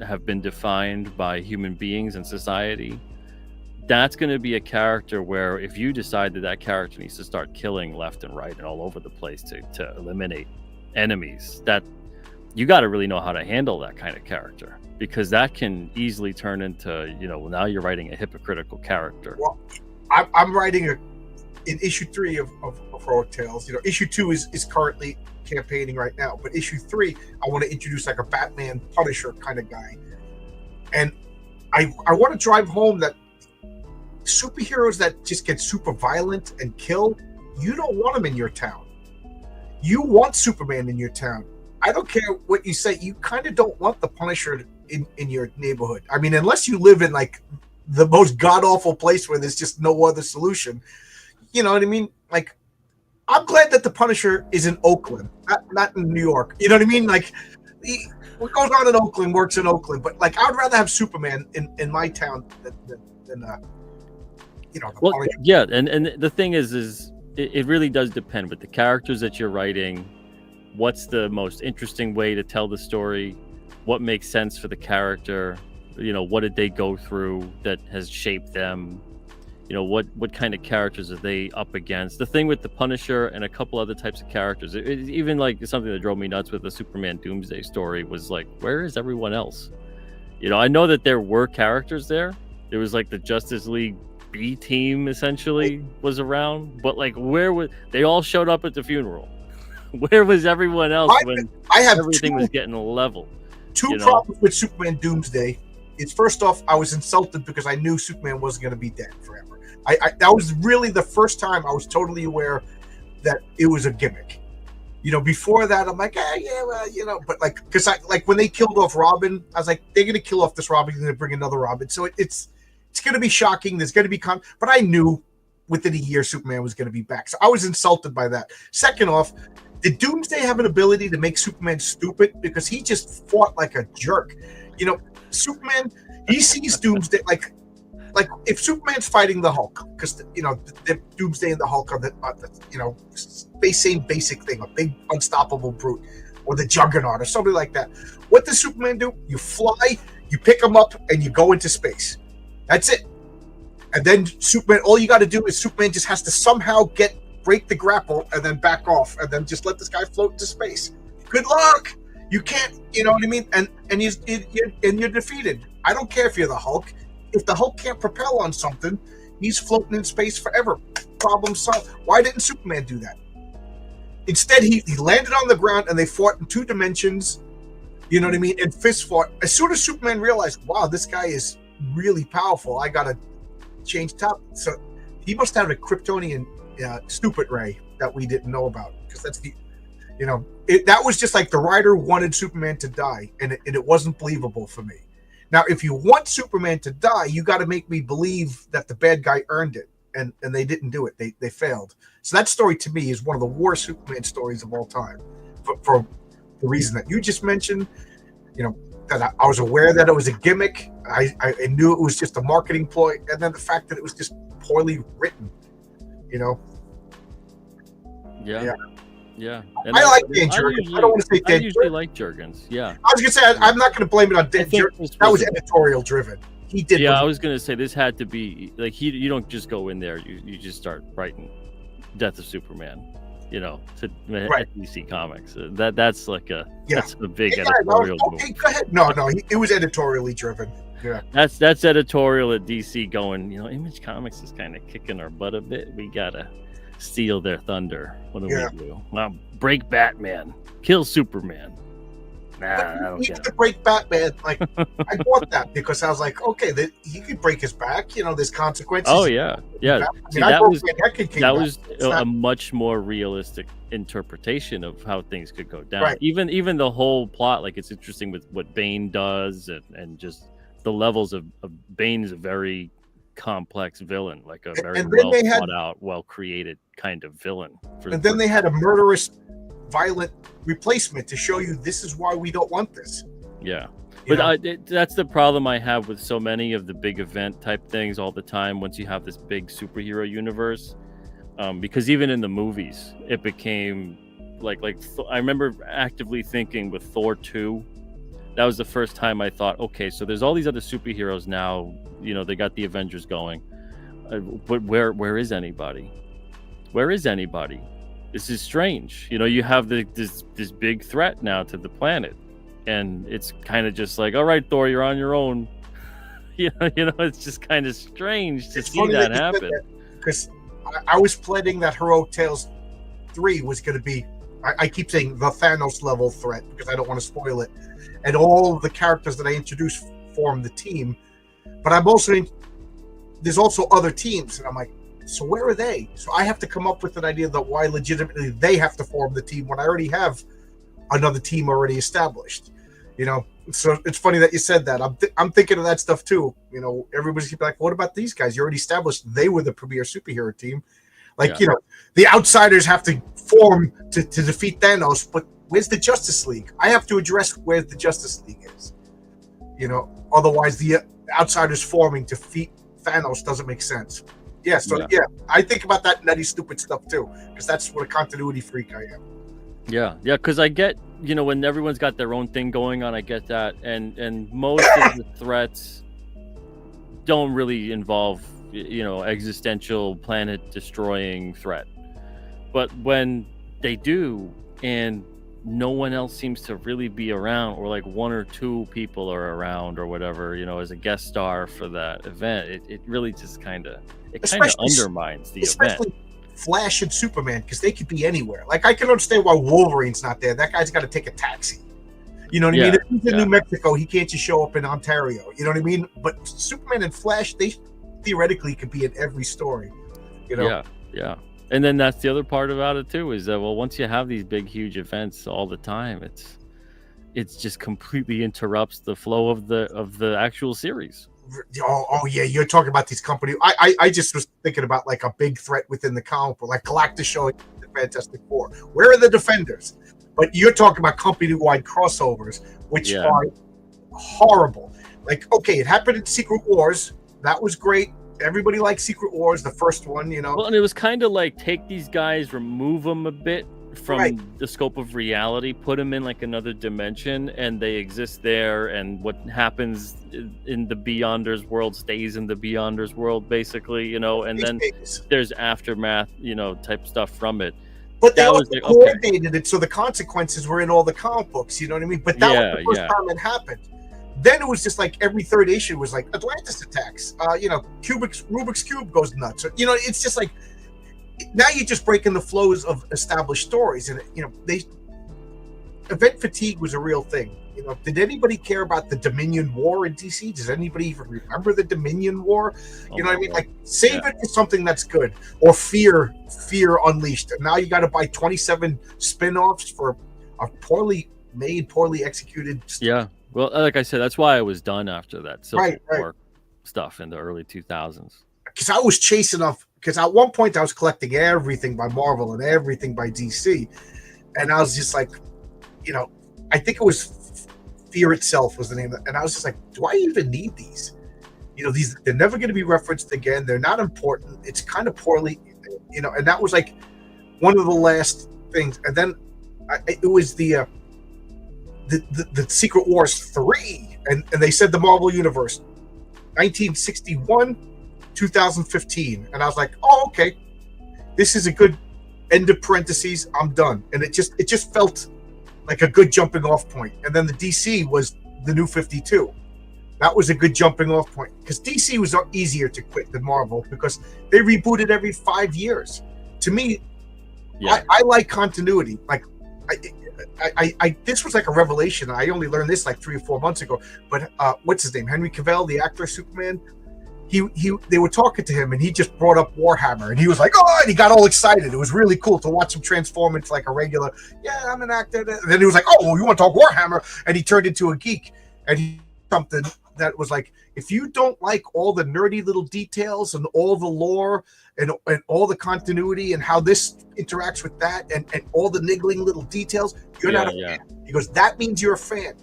have been defined by human beings and society, that's going to be a character where if you decide that character needs to start killing left and right and all over the place to eliminate enemies, that you got to really know how to handle that kind of character, because that can easily turn into, now you're writing a hypocritical character. Well, I'm writing in issue 3 of Heroic Tales. Issue 2 is currently campaigning right now, but issue 3 I want to introduce like a Batman Punisher kind of guy, and I want to drive home that superheroes that just get super violent and kill, you don't want them in your town. You want Superman in your town. I don't care what you say, you kind of don't want the Punisher in your neighborhood. I mean, unless you live in like the most god-awful place where there's just no other solution. You know what I mean? Like, I'm glad that the Punisher is in Oakland, not in New York. You know what I mean? Like, what goes on in Oakland works in Oakland. But like, I would rather have Superman in my town than well, Punisher. Yeah, and the thing is it really does depend with the characters that you're writing. What's the most interesting way to tell the story? What makes sense for the character? What did they go through that has shaped them? What kind of characters are they up against? The thing with the Punisher and a couple other types of characters, even like something that drove me nuts with the Superman Doomsday story was like, where is everyone else? I know that there were characters there. There was like the Justice League B team essentially was around, but like, where was they? All showed up at the funeral. Where was everyone else when everything was getting level? Two problems with Superman Doomsday. It's first off, I was insulted because I knew Superman wasn't going to be dead forever. That was really the first time I was totally aware that it was a gimmick. Before that, I'm like, but like, because when they killed off Robin, I was like, they're going to kill off this Robin, they're going to bring another Robin. So it's going to be shocking. There's going to be but I knew within a year Superman was going to be back. So I was insulted by that. Second off, did Doomsday have an ability to make Superman stupid? Because he just fought like a jerk. Superman, he sees Doomsday like if Superman's fighting the Hulk, because the Doomsday and the Hulk are the same basic thing, a big unstoppable brute, or the Juggernaut or something like that. What does Superman do? You fly, you pick him up, and you go into space. That's it. And then Superman, all you got to do is Superman just has to somehow break the grapple and then back off, and then just let this guy float into space. Good luck. You can't, you know what I mean? And you're defeated. I don't care if you're the Hulk. If the Hulk can't propel on something, He's floating in space forever. Problem solved. Why didn't Superman do that? Instead, he landed on the ground and they fought in 2 dimensions. You know what I mean? And fist fought. As soon as Superman realized, wow, this guy is really powerful, I gotta change top. So he must have a Kryptonian stupid ray that we didn't know about, because that's the, that was just like the writer wanted Superman to die, and it wasn't believable for me. Now, if you want Superman to die, you got to make me believe that the bad guy earned it, and they didn't do it. They failed. So that story to me is one of the worst Superman stories of all time, for the reason that you just mentioned. That I was aware that it was a gimmick. I knew it was just a marketing ploy, and then the fact that it was just poorly written. Yeah. And I like Dan Jurgens. I don't want to say Dan Jurgens. I usually like Jurgens. Yeah. I was gonna say I'm not gonna blame it on Dan Jurgens. That was editorial driven. He did. Yeah, I was gonna say this had to be like you don't just go in there. You just start writing Death of Superman. To DC Comics. That's like that's a big editorial move. Okay, go ahead. No, it was editorially driven. Yeah. That's editorial at DC going, Image Comics is kind of kicking our butt a bit. We gotta steal their thunder. What do we do? Well, break Batman, kill Superman. Nah, I don't get it. To break Batman, like I bought that because I was like, okay, he could break his back. There's consequences. Oh yeah. See, that was a much more realistic interpretation of how things could go down. Right. Even the whole plot, like it's interesting with what Bane does, and just the levels of Bane is a very complex villain, like a very well thought out, well created kind of villain. And then they had a murderous, violent replacement to show you this is why we don't want this. Yeah. But that's the problem I have with so many of the big event type things all the time. Once you have this big superhero universe, because even in the movies, it became like I remember actively thinking with Thor 2, that was the first time I thought, okay, so there's all these other superheroes now. They got the Avengers going, but where is anybody? Where is anybody? This is strange. You have this big threat now to the planet, and it's kind of just like, all right, Thor, you're on your own. It's just kind of strange to see that happen. Because I was planning that Heroic Tales 3 was going to be, I keep saying the Thanos level threat because I don't want to spoil it, and all of the characters that I introduced form the team. But there's also other teams, and I'm like, so where are they? So I have to come up with an idea that why legitimately they have to form the team when I already have another team already established. So it's funny that you said that. I'm thinking of that stuff too. Everybody's like, what about these guys? You already established they were the premier superhero team. The outsiders have to form to defeat Thanos, but where's the Justice League? I have to address where the Justice League is. Otherwise the outsiders forming to defeat Thanos doesn't make sense. Yeah, I think about that nutty, stupid stuff too, because that's what a continuity freak I am. Yeah, because I get, when everyone's got their own thing going on, I get that, and most of the threats don't really involve, existential, planet-destroying threat. But when they do, and no one else seems to really be around, or like 1 or 2 people are around or whatever, as a guest star for that event, it really just kind of undermines the event. Flash and Superman, because they could be anywhere. Like, I can understand why Wolverine's not there. That guy's got to take a taxi. You know what I mean? If he's in New Mexico, he can't just show up in Ontario. You know what I mean? But Superman and Flash, they theoretically could be in every story. Yeah. And then that's the other part about it too, is that once you have these big, huge events all the time, it's just completely interrupts the flow of the actual series. Oh yeah, you're talking about these companies. I just was thinking about like a big threat within the comic book, like Galactus showing the Fantastic Four. Where are the Defenders? But you're talking about company-wide crossovers, which are horrible. Like, okay, it happened in Secret Wars. That was great. Everybody liked Secret Wars, the first one, Well, and it was kind of like, take these guys, remove them a bit from the scope of reality, put them in like another dimension, and they exist there, and what happens in the Beyonders world stays in the Beyonders world, basically, and then there's aftermath, type stuff from it. But they also coordinated it so the consequences were in all the comic books, you know what I mean? But that was the first time it happened. then it was just like every third issue was like Atlantis attacks. Rubik's Cube goes nuts. It's just like now you're just breaking the flows of established stories, and event fatigue was a real thing. Did anybody care about the Dominion War in DC? Does anybody even remember the Dominion War? What I mean? Like, save it for something that's good. Or Fear Unleashed. And now you got to buy 27 spin-offs for a poorly made, poorly executed. Yeah. Well, like I said, that's why I was done after that Civil War War stuff in the early 2000s. Because I was chasing off. Because at one point I was collecting everything by Marvel and everything by DC, and I was just like, I think it was Fear Itself was the name of it. And I was just like, do I even need these? They're never going to be referenced again. They're not important. It's kind of poorly, and that was like one of the last things. And then it was the Secret Wars 3, and they said the Marvel Universe, 1961, 2015. And I was like, oh, okay, this is a good end of parentheses. I'm done. And it just felt like a good jumping off point. And then the DC was the New 52. That was a good jumping off point because DC was easier to quit than Marvel because they rebooted every 5 years. To me, I like continuity. Like I this was like a revelation. I only learned this like 3 or 4 months ago. But what's his name? Henry Cavill, the actor Superman. They were talking to him and he just brought up Warhammer and he was like, oh, and he got all excited. It was really cool to watch him transform into like a regular, I'm an actor. And then he was like, oh, well, you want to talk Warhammer? And he turned into a geek. And he something that was like, if you don't like all the nerdy little details and all the lore and all the continuity and how this interacts with that and all the niggling little details, you're not a fan. He goes, that means you're a fan.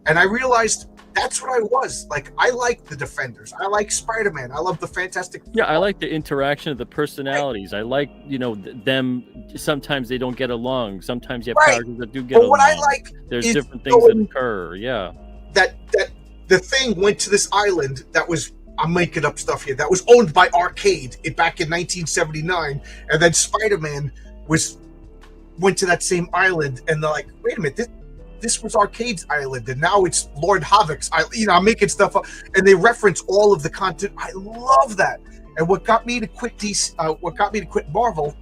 And I realized that's what I was. Like, I like the Defenders. I like Spider-Man. I love the Fantastic Four. Yeah, I like the interaction of the personalities. I like, them. Sometimes they don't get along. Sometimes you have characters that do get along. What I like there's different things that occur. Yeah. That the Thing went to this island that was, I'm making up stuff here, that was owned by Arcade back in 1979. And then Spider-Man went to that same island. And they're like, wait a minute, this was Arcade's island, and now it's Lord Havoc's island. I'm making stuff up, and they reference all of the content. I love that. And what got me to quit Marvel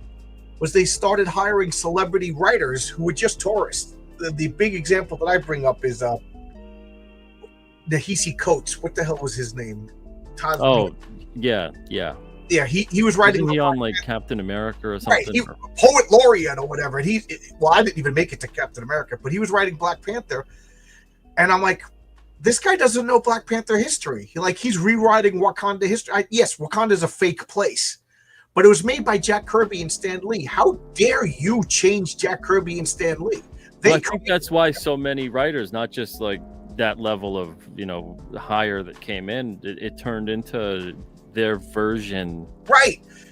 was they started hiring celebrity writers who were just tourists. The big example that I bring up is Nahisi Coates. What the hell was his name? Yeah. Yeah, he was writing. Wasn't he on like Captain America or something? Right, Poet Laureate or whatever. And I didn't even make it to Captain America, but he was writing Black Panther. And I'm like, this guy doesn't know Black Panther history. He's rewriting Wakanda history. Yes, Wakanda is a fake place, but it was made by Jack Kirby and Stan Lee. How dare you change Jack Kirby and Stan Lee? I think that's why so many writers, not just like that level of hire that came in, it turned into their version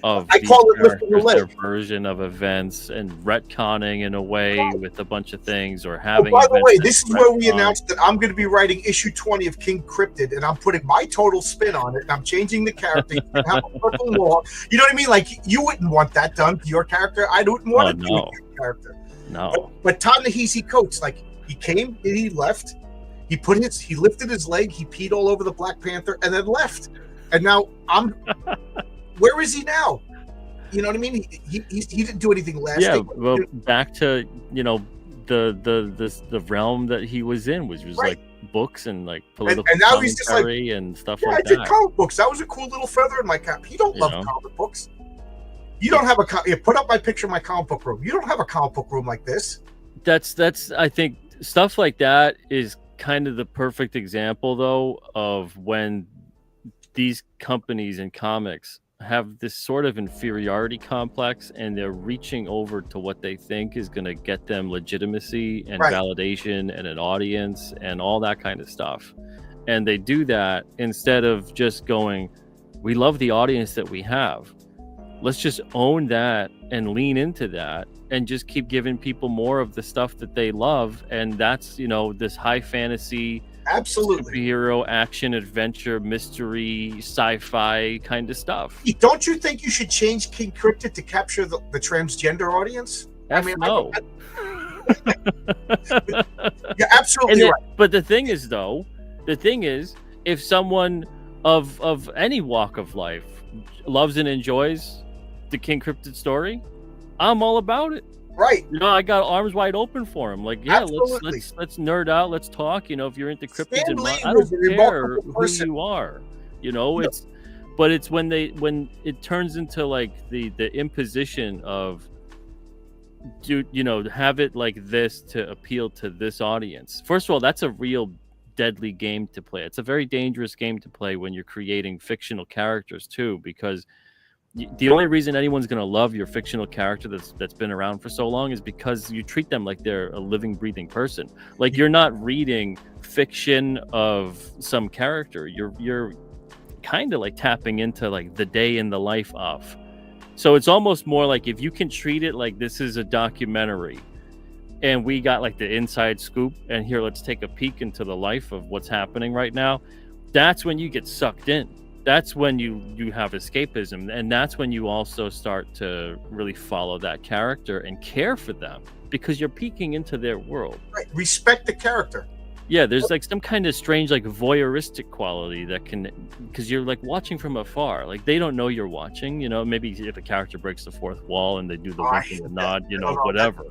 of I call it lifting the leg. Their version of events and retconning in a way with a bunch of things, or having. By the way, this is where we announced that I'm going to be writing issue 20 of King Cryptid, and I'm putting my total spin on it, and I'm changing the character. And have a purple law. You know what I mean? Like, you wouldn't want that done to your character. I wouldn't want it to your character. No. But Ta-Nehisi Coates, like, he came and he left. He lifted his leg. He peed all over the Black Panther and then left. And now where is he now? You know what I mean? He didn't do anything last year. Well, back to the realm that he was in, which was like books and like political and now he's just like, and stuff like that. I did comic books. That was a cool little feather in my cap. You don't love comic books. You don't have put up my picture in my comic book room. You don't have a comic book room like this. That's I think stuff like that is kind of the perfect example though of when these companies in comics have this sort of inferiority complex, and they're reaching over to what they think is going to get them legitimacy and validation and an audience and all that kind of stuff. And they do that instead of just going, we love the audience that we have. Let's just own that and lean into that and just keep giving people more of the stuff that they love. And that's, this high fantasy, absolutely superhero, action, adventure, mystery, sci-fi kind of stuff. Don't you think you should change King Cryptid to capture the transgender audience? No. You're absolutely right. But the thing is, though, the thing is, if someone of any walk of life loves and enjoys the King Cryptid story, I'm all about it. Right. You know, I got arms wide open for him. Like, yeah, Absolutely. let's nerd out. Let's talk. You know, if you're into cryptids Stan and Lee I was don't a care remarkable who person. you are. You know, No. it's when it turns into like the imposition of, you know, have it like this to appeal to this audience. First of all, that's a real deadly game to play. It's a very dangerous game to play when you're creating fictional characters too, because the only reason anyone's going to love your fictional character that's been around for so long is because you treat them like they're a living, breathing person. Like, you're not reading fiction of some character. You're kind of like tapping into like the day in the life of. So it's almost more like, if you can treat it like this is a documentary and we got like the inside scoop, and here, let's take a peek into the life of what's happening right now, that's when you get sucked in. That's when you have escapism, and that's when you also start to really follow that character and care for them, because you're peeking into their world. Right. Respect the character. Yeah, there's like some kind of strange like voyeuristic quality that can, because you're like watching from afar. Like, they don't know you're watching. You know, maybe if a character breaks the fourth wall and they do the wink and the nod, you know, whatever.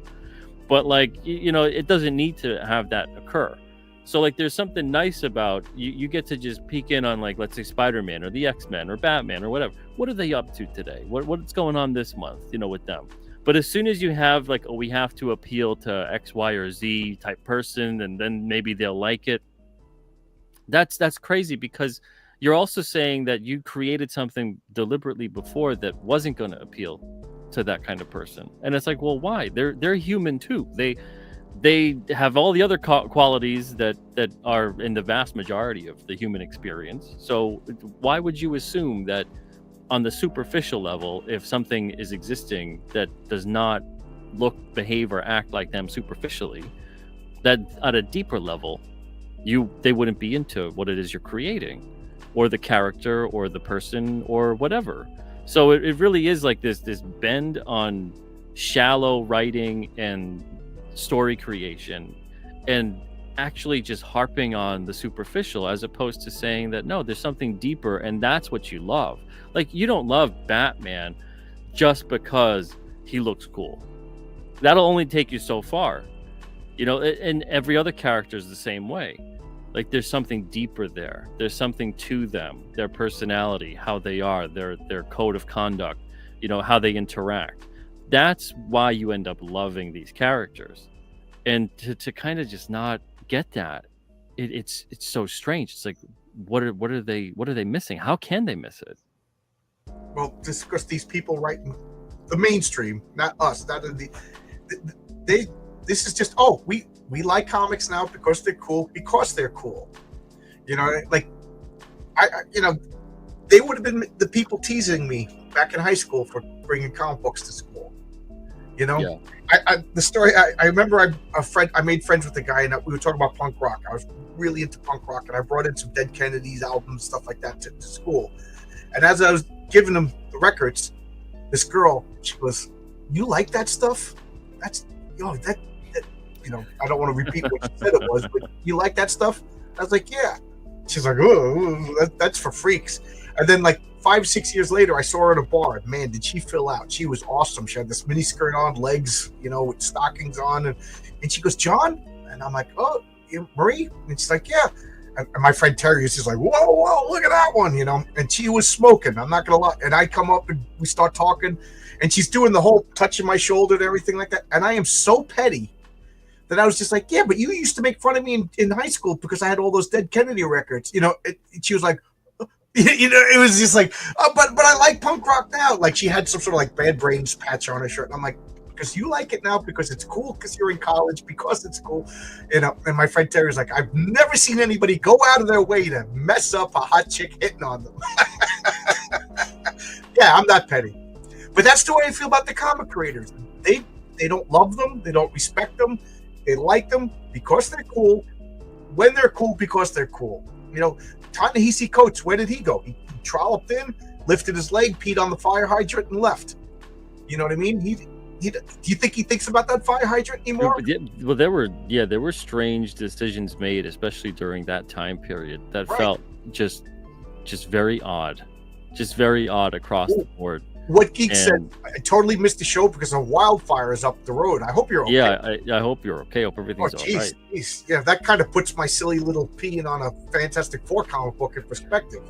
But like, you know, it doesn't need to have that occur. So like, there's something nice about you get to just peek in on, like, let's say Spider-Man or the X-Men or Batman or whatever. What are they up to today? What's going on this month, you know, with them? But as soon as you have like, oh, we have to appeal to X, Y, or Z type person, and then maybe they'll like it. That's crazy, because you're also saying that you created something deliberately before that wasn't going to appeal to that kind of person. And it's like, well, why? They're human too. They have all the other qualities that are in the vast majority of the human experience. So why would you assume that on the superficial level, if something is existing that does not look, behave, or act like them superficially, that at a deeper level, they wouldn't be into what it is you're creating, or the character, or the person, or whatever. So it really is like this bend on shallow writing and story creation, and actually just harping on the superficial, as opposed to saying that no, there's something deeper, and that's what you love. Like, you don't love Batman just because he looks cool. That'll only take you so far, you know. And every other character is the same way. Like, there's something deeper there. There's something to them, their personality, how they are, their code of conduct, you know, how they interact. That's why you end up loving these characters. And to kind of just not get that, it's so strange. It's like, what are they missing? How can they miss it? Well, just because these people writing the mainstream, not us, this is just, oh, we like comics now because they're cool, you know. Like, I you know, they would have been the people teasing me back in high school for bringing comic books to school, you know. Yeah. The story, I remember I made friends with a guy, and we were talking about punk rock. I was really into punk rock, and I brought in some Dead Kennedys albums, stuff like that, to school. And as I was giving them the records, this girl, she goes, "You like that stuff? That's, you know, that you know, I don't want to repeat what she said it was, but you like that stuff?" I was like, "Yeah." She's like, "Oh, that's for freaks." And then like 5-6 years later, I saw her at a bar. Man, did she fill out? She was awesome. She had this mini skirt on, legs, you know, with stockings on, and she goes, "John," and I'm like, "Oh, Marie," and she's like, "Yeah." And my friend Terry is just like, whoa, look at that one, you know. And she was smoking, I'm not gonna lie. And I come up and we start talking, and she's doing the whole touching my shoulder and everything like that. And I am so petty that I was just like, "Yeah, but you used to make fun of me in high school because I had all those Dead Kennedy records," you know. She was like, you know, it was just like, "Oh, but I like punk rock now." Like, she had some sort of like Bad Brains patch on her shirt, and I'm like, because you like it now, because it's cool, because you're in college, because it's cool, you know. And my friend Terry's like, "I've never seen anybody go out of their way to mess up a hot chick hitting on them." Yeah, I'm not petty, but that's the way I feel about the comic creators. They don't love them, they don't respect them, they like them because they're cool, when they're cool, because they're cool. You know, Ta-Nehisi Coates, where did he go? He trolloped in, lifted his leg, peed on the fire hydrant, and left. You know what I mean? do you think he thinks about that fire hydrant anymore? Well, there were strange decisions made, especially during that time period. That felt just very odd, across the board. What Geek said, I totally missed the show because a wildfire is up the road. I hope you're okay. Yeah, I hope you're okay. I hope everything's all right. Geez. Yeah, that kind of puts my silly little peeing on a Fantastic Four comic book in perspective.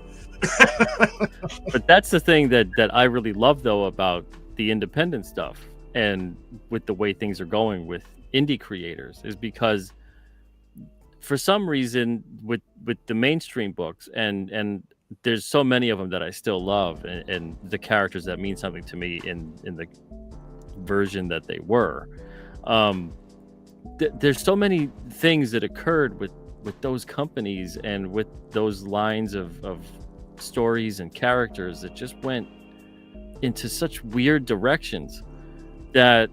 But that's the thing that I really love, though, about the independent stuff and with the way things are going with indie creators, is because for some reason with the mainstream books and there's so many of them that I still love, and the characters that mean something to me in the version that they were. There's so many things that occurred with those companies and with those lines of stories and characters that just went into such weird directions that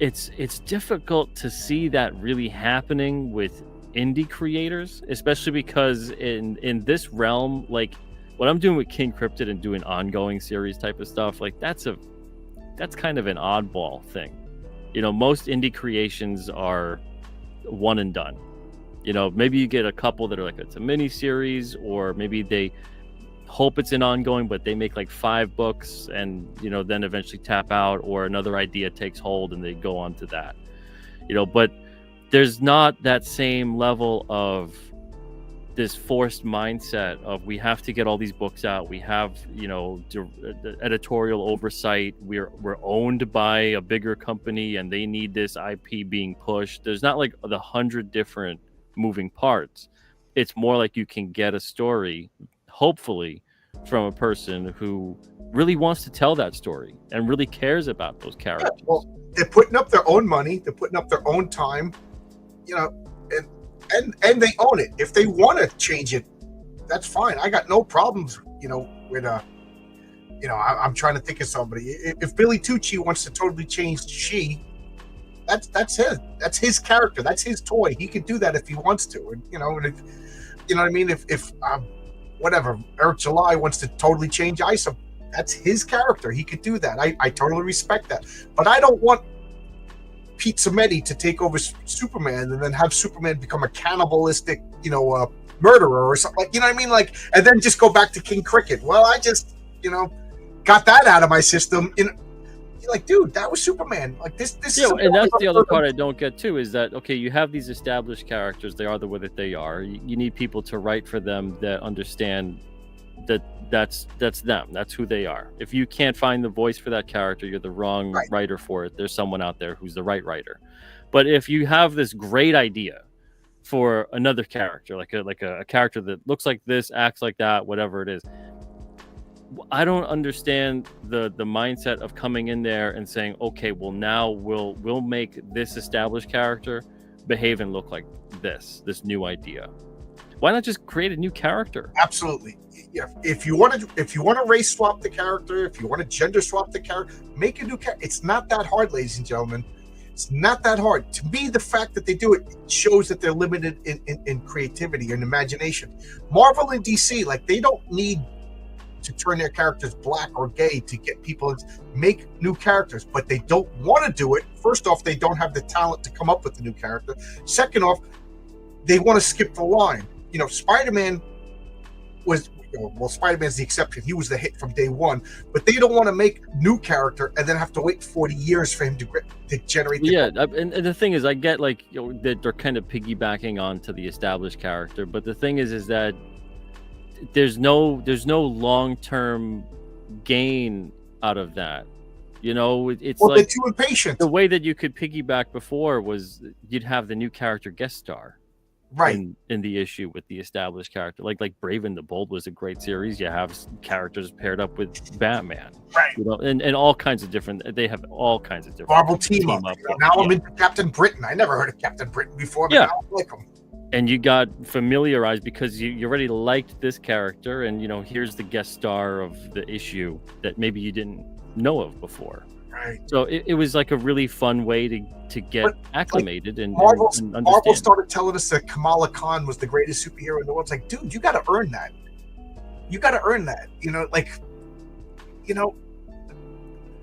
it's difficult to see that really happening with indie creators, especially because in this realm, like what I'm doing with King Cryptid and doing ongoing series type of stuff, like that's kind of an oddball thing. Most indie creations are one and done. Maybe you get a couple that are like it's a mini series, or maybe they hope it's an ongoing, but they make like 5 books and then eventually tap out, or another idea takes hold and they go on to that. But there's not that same level of this forced mindset of we have to get all these books out. We have, the editorial oversight. We're owned by a bigger company and they need this IP being pushed. There's not like the 100 different moving parts. It's more like you can get a story, hopefully, from a person who really wants to tell that story and really cares about those characters. Yeah, well, they're putting up their own money. They're putting up their own time. And they own it. If they want to change it, that's fine. I got no problems, with I'm trying to think of somebody. If Billy Tucci wants to totally change that's his character. That's his toy. He can do that if he wants to. And and if, what I mean? If whatever, Eric July wants to totally change Isa, that's his character. He could do that. I totally respect that. But I don't want Pete Samedi to take over Superman and then have Superman become a cannibalistic, murderer or something, like, what I mean? Like, and then just go back to King Cricket. Well, I just, got that out of my system. You're like, dude, that was Superman. Like this is. And that's the other part I don't get too, is that, okay, you have these established characters. They are the way that they are. You need people to write for them that understand that that's them. That's who they are. If you can't find the voice for that character, you're the wrong writer for it. There's someone out there who's the right writer. But if you have this great idea for another character, like a character that looks like this, acts like that, whatever it is, I don't understand the mindset of coming in there and saying, okay, well now we'll make this established character behave and look like this new idea. Why not just create a new character? Absolutely. Yeah. If you want to race swap the character, if you want to gender swap the character, make a new character. It's not that hard, ladies and gentlemen. It's not that hard. To me, the fact that they do it shows that they're limited in creativity and imagination. Marvel and DC, like, they don't need to turn their characters black or gay to get people to make new characters, but they don't want to do it. First off, they don't have the talent to come up with a new character. Second off, they want to skip the line. Spider-Man was, Spider-Man's the exception. He was the hit from day one, but they don't want to make new character and then have to wait 40 years for him to generate. And the thing is, I get that they're kind of piggybacking onto the established character, but the thing is that there's no long-term gain out of that. It's they're too impatient. The way that you could piggyback before was you'd have the new character guest star. Right. In the issue with the established character, like Brave and the Bold was a great series. You have characters paired up with Batman, right? And all kinds of different. They have all kinds of different Marvel team up. Now I'm into Captain Britain. I never heard of Captain Britain before, but now I like him. And you got familiarized because you already liked this character, and here's the guest star of the issue that maybe you didn't know of before. Right. So it was like a really fun way to get acclimated and Marvel understand. started telling us that Kamala Khan was the greatest superhero in the world. It's like, dude, you got to earn that.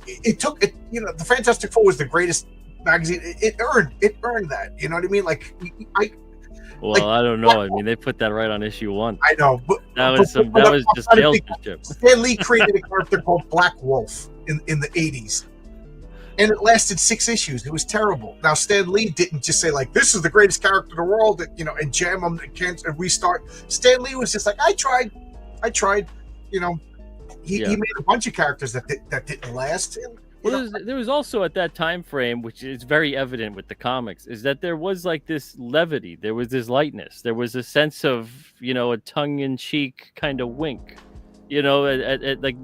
it took it. You know, the Fantastic Four was the greatest magazine. It earned that. You know what I mean? Like Well, I don't know. I mean, they put that right on issue 1. I know, but that was just salesmanship. Stan Lee created a character called Black Wolf in the 80s. And it lasted 6 issues. It was terrible. Now, Stan Lee didn't just say, like, this is the greatest character in the world, you know, and jam them and restart. Stan Lee was just like, I tried. You know, he made a bunch of characters that didn't last. And, well, there was also at that time frame, which is very evident with the comics, is that there was like this levity. There was this lightness. There was a sense of, you know, a tongue-in-cheek kind of wink. You know, at like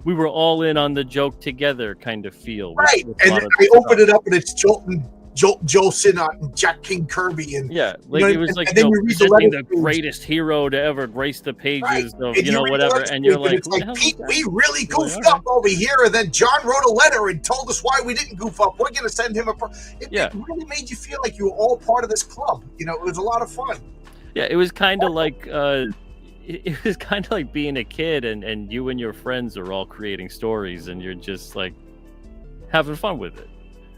we were all in on the joke together kind of feel. Right. And then I open it up and it's Joel Sinnott and Jack King Kirby. And yeah, like it was like and then you read the greatest hero to ever grace the pages of, you know, whatever. And you're like, it's like, Pete, we really goofed up over here. And then John wrote a letter and told us why we didn't goof up. We're going to send him it really made you feel like you were all part of this club. You know, it was a lot of fun. Yeah, it was kind of like... It was kind of like being a kid and you and your friends are all creating stories and you're just like having fun with it,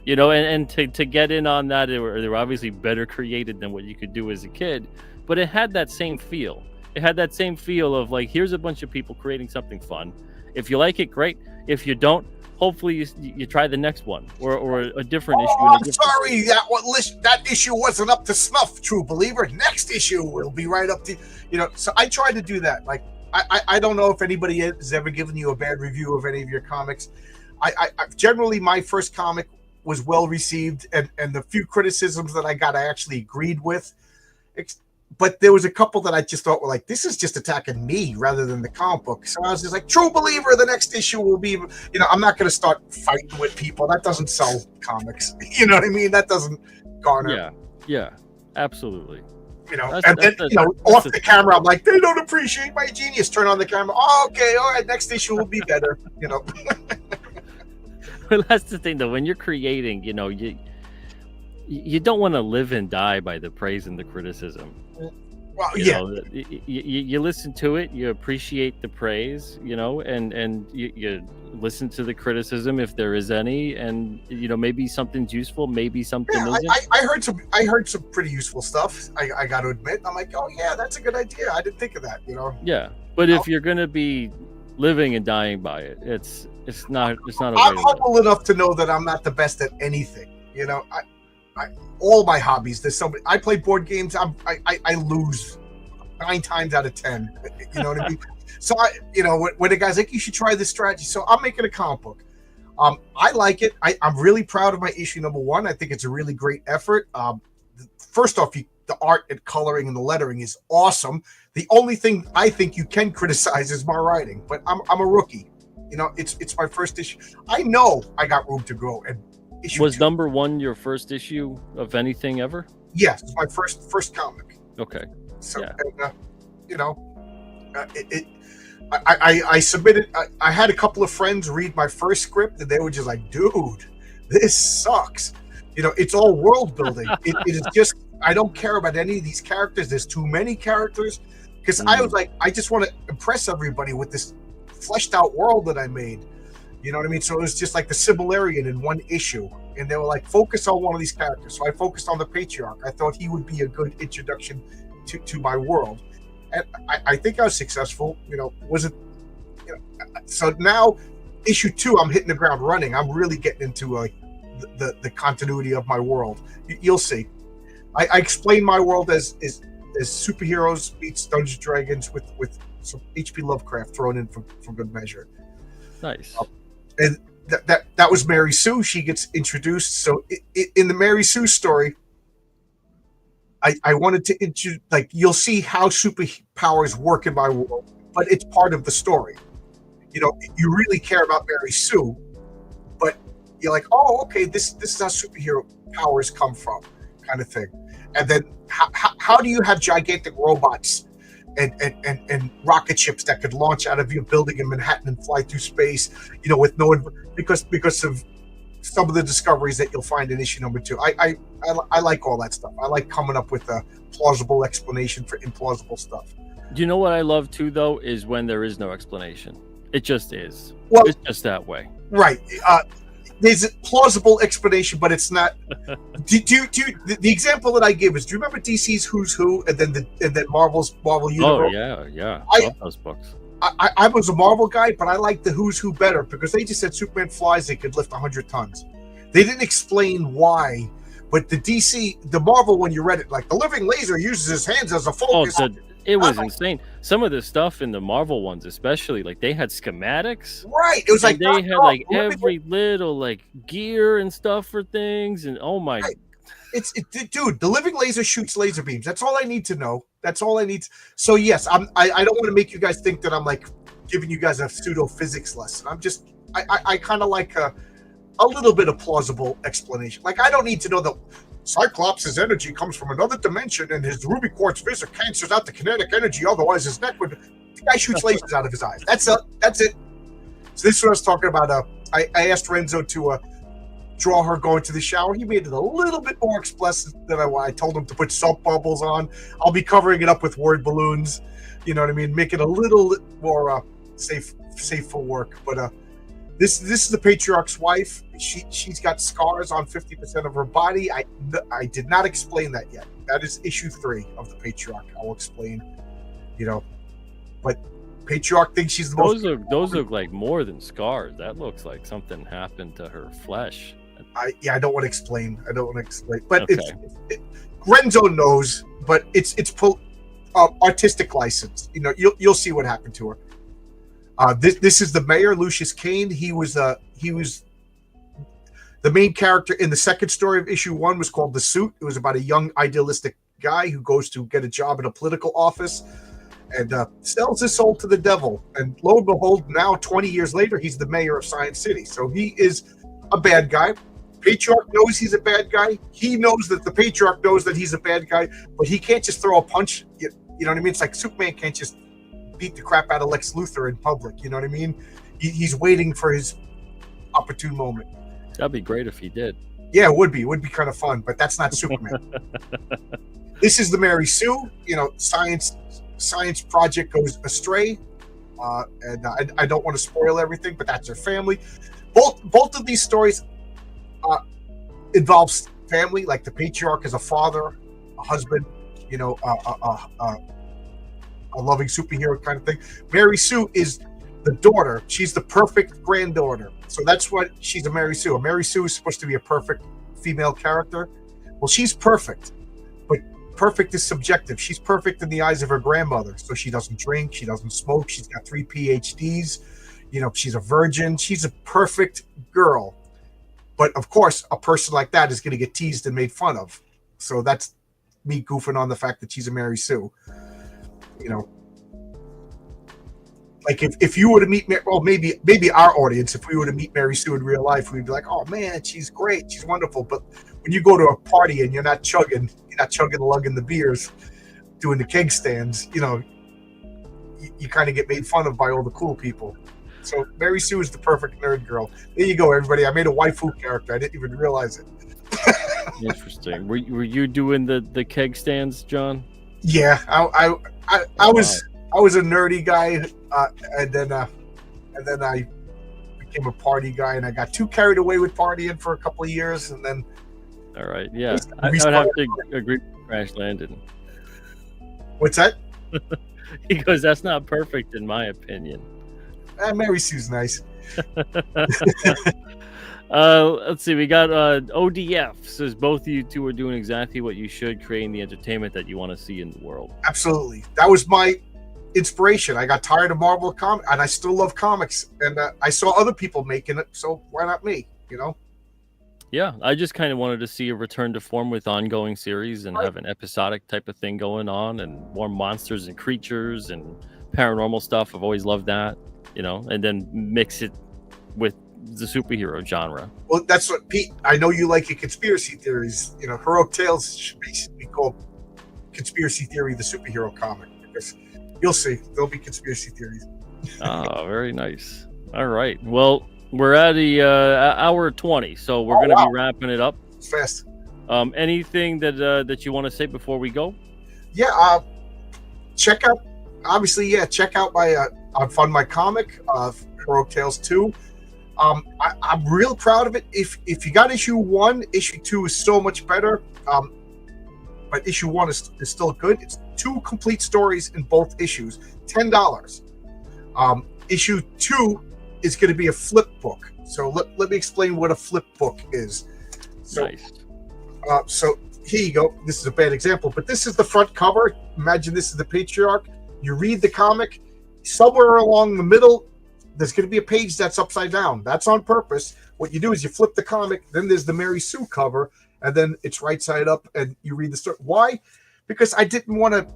you know, and to get in on that, they were obviously better created than what you could do as a kid, but it had that same feel. It had that same feel of like, here's a bunch of people creating something fun. If you like it, great. If you don't, hopefully you try the next one or a different issue. I'm sorry, that issue wasn't up to snuff, true believer. Next issue will be right up to, you know. So I try to do that. Like I don't know if anybody has ever given you a bad review of any of your comics. I generally, my first comic was well received, and the few criticisms that I got, I actually agreed with. But there was a couple that I just thought were like, this is just attacking me rather than the comic book. So I was just like, true believer, the next issue will be, you know, I'm not going to start fighting with people. That doesn't sell comics. You know what I mean? That doesn't garner. Yeah, absolutely. You know, off the camera, I'm like, they don't appreciate my genius. Turn on the camera. Oh, okay, all right, next issue will be better. You know. Well, that's the thing, though. When you're creating, you know, you don't want to live and die by the praise and the criticism. Well, you listen to it, you appreciate the praise, you know, and you listen to the criticism if there is any, and you know, maybe something's useful, maybe something isn't. I heard some pretty useful stuff. I got to admit, I'm like, oh yeah, that's a good idea. I didn't think of that, you know. Yeah, but if you're gonna be living and dying by it, it's not. I'm humble enough to know that I'm not the best at anything. You know, all my hobbies. There's somebody. I play board games. I lose 9 times out of 10. You know what I mean? So when the guy's like, you should try this strategy. So I'm making a comic book. I like it. I'm really proud of my issue number 1. I think it's a really great effort. First off, the art and coloring and the lettering is awesome. The only thing I think you can criticize is my writing, but I'm a rookie. You know, it's my first issue. I know I got room to grow. And was number 1 your first issue of anything ever? Yes, it's my first comic. Okay. So, and, I submitted. I had a couple of friends read my first script, and they were just like, "Dude, this sucks." You know, it's all world building. It is just, I don't care about any of these characters. There's too many characters. Because I was like, I just want to impress everybody with this fleshed out world that I made. You know what I mean? So it was just like the Sibyllarian in one issue. And they were like, focus on one of these characters. So I focused on the Patriarch. I thought he would be a good introduction to my world. And I think I was successful. You know, so now issue 2, I'm hitting the ground running. I'm really getting into the continuity of my world. You'll see. I explain my world as superheroes meets Dungeons & Dragons with some H.P. Lovecraft thrown in for good measure. Nice. And that was Mary Sue. She gets introduced. So in the Mary Sue story, I wanted to you'll see how superpowers work in my world, but it's part of the story. You know, you really care about Mary Sue, but you're like, oh, okay, this is how superhero powers come from, kind of thing. And then how do you have gigantic robots and rocket ships that could launch out of your building in Manhattan and fly through space, you know, with because of some of the discoveries that you'll find in issue number 2. I like all that stuff. I like coming up with a plausible explanation for implausible stuff. You know what I love too, though, is when there is no explanation. It just is. Well, it's just that way. Right. There's a plausible explanation, but it's not. The example that I give is: do you remember DC's Who's Who, and then Marvel Universe? Oh yeah. I love those books. I was a Marvel guy, but I liked the Who's Who better because they just said Superman flies, they could lift 100 tons. They didn't explain why. But the Marvel one, you read it like the living laser uses his hands as a focus. It was insane. Some of the stuff in the Marvel ones, especially, like they had schematics. Right. It was like they had like every little like gear and stuff for things, and oh my. Right. Dude, the living laser shoots laser beams. That's all I need to know. That's all I need. So yes, I don't want to make you guys think that I'm like giving you guys a pseudo physics lesson. I'm just I kind of like a little bit of plausible explanation. Like I don't need to know that Cyclops' energy comes from another dimension and his ruby quartz visor cancels out the kinetic energy. Otherwise, his neck would. The guy shoots lasers out of his eyes. That's it. So this is what I was talking about. I asked Renzo to draw her going to the shower. He made it a little bit more explicit than I told him to put soap bubbles on. I'll be covering it up with word balloons. You know what I mean? Make it a little more safe for work. But this is the patriarch's wife. She's got scars on 50% of her body. I did not explain that yet. That is issue 3 of the patriarch. I'll explain. But patriarch thinks she's the most. Those look like more than scars. That looks like something happened to her flesh. I don't want to explain. But okay. Renzo knows, but it's artistic license. You'll see what happened to her. This is the mayor, Lucius Kane. He was the main character in the second story of issue 1 was called The Suit. It was about a young idealistic guy who goes to get a job in a political office and sells his soul to the devil. And lo and behold, now 20 years later, he's the mayor of Science City. So he is a bad guy. Patriarch knows he's a bad guy. He knows that the patriarch knows that he's a bad guy, but he can't just throw a punch. You know what I mean? It's like Superman can't just beat the crap out of Lex Luthor in public. You know what I mean? He's waiting for his opportune moment. That'd be great if he did. Yeah, it would be. It would be kind of fun, but that's not Superman. This is the Mary Sue. Science project goes astray, and I don't want to spoil everything, but that's her family. Both of these stories involves family. Like the patriarch is a father, a husband, a loving superhero kind of thing. Mary Sue is the daughter. She's the perfect granddaughter. So that's what she's a Mary Sue. A Mary Sue is supposed to be a perfect female character. Well, she's perfect, but perfect is subjective. She's perfect in the eyes of her grandmother. So she doesn't drink, she doesn't smoke, she's got 3 PhDs, she's a virgin, she's a perfect girl. But of course, a person like that is going to get teased and made fun of. So that's me goofing on the fact that she's a Mary Sue. Like if you were to meet, maybe our audience, if we were to meet Mary Sue in real life, we'd be like, oh man, she's great, she's wonderful. But when you go to a party and you're not chugging, lugging the beers, doing the keg stands, you kind of get made fun of by all the cool people. So Mary Sue is the perfect nerd girl. There you go, everybody. I made a waifu character. I didn't even realize it. Interesting. Were you doing the keg stands, John? Yeah, I was a nerdy guy, and then I became a party guy, and I got too carried away with partying for a couple of years, and then. All right, yeah, I would have to agree with Crash Landon. What's that? He goes, "That's not perfect, in my opinion." Mary Sue's nice. Let's see. We got ODF says both of you two are doing exactly what you should, creating the entertainment that you want to see in the world. Absolutely. That was my inspiration. I got tired of Marvel comics, and I still love comics, and I saw other people making it, so why not me? Yeah, I just kind of wanted to see a return to form with ongoing series and have an episodic type of thing going on, and more monsters and creatures and paranormal stuff. I've always loved that, and then mix it with the superhero genre. Well, that's what, Pete, I know you like your conspiracy theories. Heroic Tales should be called Conspiracy Theory, the superhero comic, because you'll see there'll be conspiracy theories. Oh, very nice. All right. Well, we're at the hour 20, so we're going to be wrapping it up. It's fast. Anything that you want to say before we go? Yeah. Check out my I'll fund my comic, Heroic Tales 2. I'm real proud of it. If you got issue 1, issue 2 is so much better. But issue 1 is still good. It's 2 complete stories in both issues, $10. Issue 2 is going to be a flip book. So let me explain what a flip book is. So, nice. So here you go. This is a bad example, but this is the front cover. Imagine this is the patriarch. You read the comic. Somewhere along the middle, there's going to be a page that's upside down. That's on purpose. What you do is you flip the comic, then there's the Mary Sue cover, and then it's right side up, and you read the story. Why? Because I didn't want to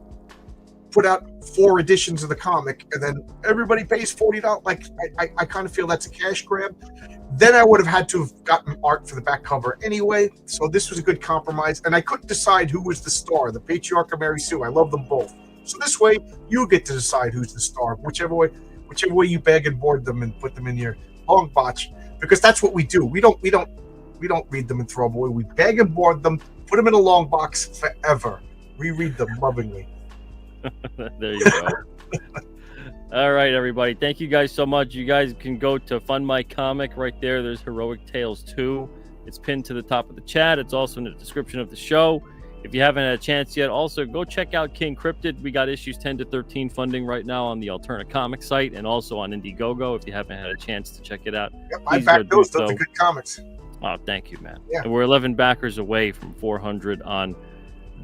put out 4 editions of the comic, and then everybody pays $40. Like, I kind of feel that's a cash grab. Then I would have had to have gotten art for the back cover anyway, so this was a good compromise, and I couldn't decide who was the star, the patriarch or Mary Sue. I love them both. So this way, you get to decide who's the star, whichever way you bag and board them and put them in your long box, because that's what we do. We don't read them and throw them away. We bag and board them, put them in a long box forever. Reread them lovingly. There you go. All right, everybody. Thank you guys so much. You guys can go to Fund My Comic right there. There's Heroic Tales 2. It's pinned to the top of the chat. It's also in the description of the show. If you haven't had a chance yet, also go check out King Cryptid. We got issues 10 to 13 funding right now on the Alterna Comic site and also on Indiegogo. If you haven't had a chance to check it out, yep, I backed those. Those are good comics. Oh, thank you, man. Yeah. And we're 11 backers away from 400 on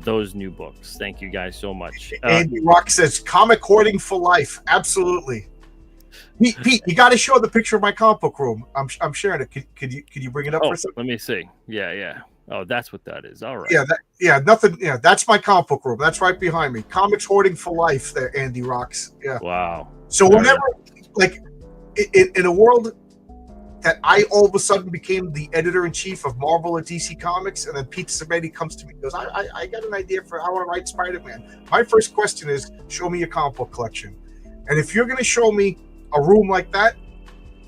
those new books. Thank you guys so much. Andy Rock says comic hoarding for life. Absolutely. Pete, you got to show the picture of my comic book room. I'm sharing it. Could you bring it up for a second? Let me see. Yeah. Oh, that's what that is. All right. Nothing. Yeah, that's my comic book room. That's right behind me. Comics hoarding for life. There, Andy Rocks. Yeah. Wow. So whenever, like, in a world that I all of a sudden became the editor-in-chief of Marvel or DC Comics, and then Pete Samedi comes to me and goes, I got an idea for how I want to write Spider-Man. My first question is, show me your comic book collection. And if you're going to show me a room like that,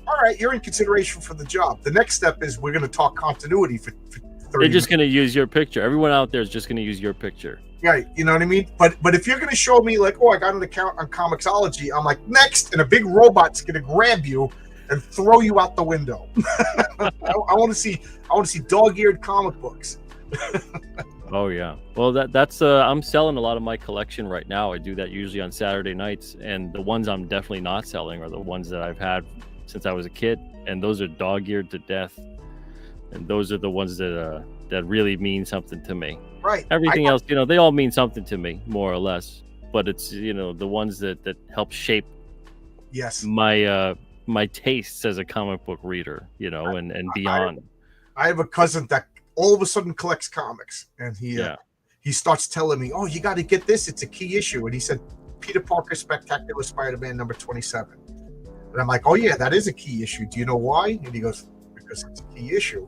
all right, you're in consideration for the job. The next step is we're going to talk continuity for 30 They're just going to use your picture. Everyone out there is just going to use your picture. Right, you know what I mean? But if you're going to show me, like, I got an account on Comixology, I'm like, next, and a big robot's going to grab you and throw you out the window. I want to see dog-eared comic books. Oh yeah. Well, that's I'm selling a lot of my collection right now. I do that usually on Saturday nights, and the ones I'm definitely not selling are the ones that I've had since I was a kid, and those are dog-eared to death. And those are the ones that really mean something to me. Right. Everything else, they all mean something to me, more or less. But it's the ones that help shape my tastes as a comic book reader, and beyond. I have a cousin that all of a sudden collects comics, and he starts telling me, you got to get this. It's a key issue. And he said, Peter Parker Spectacular Spider-Man number 27. And I'm like, oh yeah, that is a key issue. Do you know why? And he goes, because it's a key issue.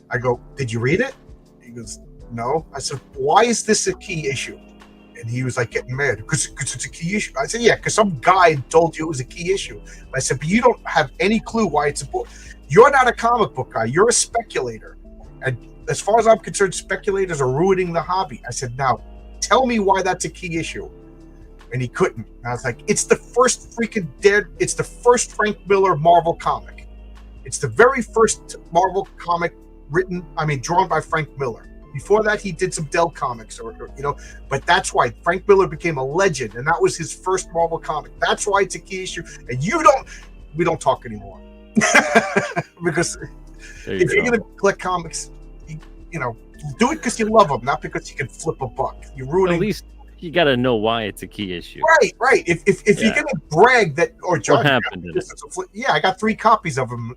I go, did you read it? He goes, no. I said, why is this a key issue? And he was like getting mad because it's a key issue. I said, yeah, because some guy told you it was a key issue. I said, but you don't have any clue why it's important. You're not a comic book guy. You're a speculator. And as far as I'm concerned, speculators are ruining the hobby. I said, now, tell me why that's a key issue. And he couldn't. And I was like, it's the first it's the first Frank Miller Marvel comic. It's the very first Marvel comic drawn by Frank Miller. Before that, he did some Dell comics, but that's why Frank Miller became a legend, and that was his first Marvel comic. That's why it's a key issue. And we don't talk anymore. Because if you're going to collect comics, do it because you love them, not because you can flip a buck. You're ruining. At least you got to know why it's a key issue. Right. If you're going to brag that, or John, what happened in it? I got 3 copies of them,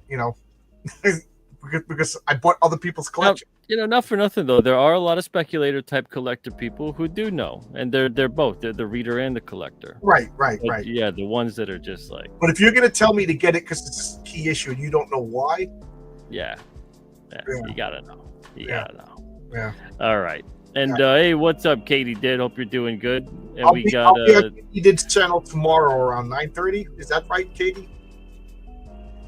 because I bought other people's collection. Now, not for nothing though. There are a lot of speculator type collector people who do know, and they're both. They're the reader and the collector. Right. Yeah, the ones that are just like. But if you're going to tell me to get it because it's a key issue and you don't know why, yeah. You gotta know. You gotta know. Yeah. All right. And hey, what's up, Katie? Hope you're doing good. And I'll be on Katie Did's channel tomorrow around 9:30. Is that right, Katie?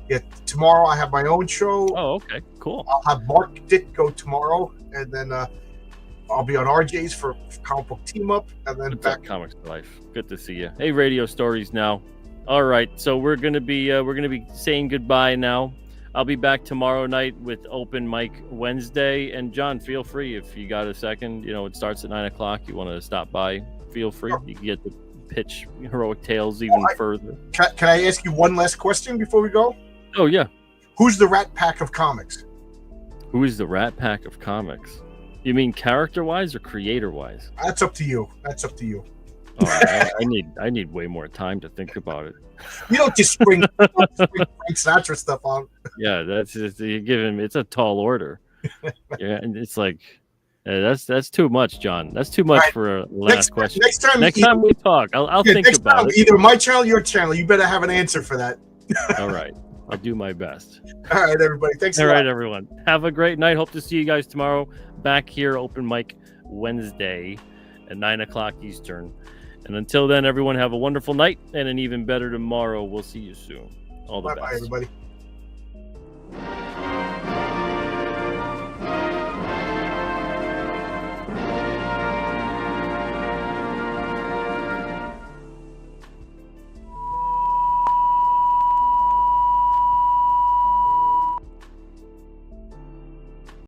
Yeah, tomorrow I have my own show. Oh, okay, cool. I'll have Mark Dick go tomorrow, and then I'll be on RJ's for Comic Book Team Up, and then back Comics Life. Good to see you. Hey, Radio Stories now. All right, so we're gonna be saying goodbye now. I'll be back tomorrow night with Open Mic Wednesday. And John, feel free if you got a second. It starts at 9:00. You want to stop by? Feel free. You can get to pitch Heroic Tales even further. Can I ask you one last question before we go? Oh yeah. Who's the Rat Pack of comics? Who is the Rat Pack of comics? You mean character-wise or creator-wise? That's up to you. That's up to you. Oh, I need way more time to think about it. You don't just spring Frank Sinatra stuff on. Yeah, that's just, you're giving me. It's a tall order. Yeah, and it's like that's too much, John. That's too much for a last question. Next time we talk, I'll think about it. Either my channel, or your channel. You better have an answer for that. All right. I'll do my best. All right, everybody. Thanks a lot. All right, everyone. Have a great night. Hope to see you guys tomorrow back here, Open Mic Wednesday at 9:00 Eastern. And until then, everyone have a wonderful night and an even better tomorrow. We'll see you soon. All the best. Bye, everybody.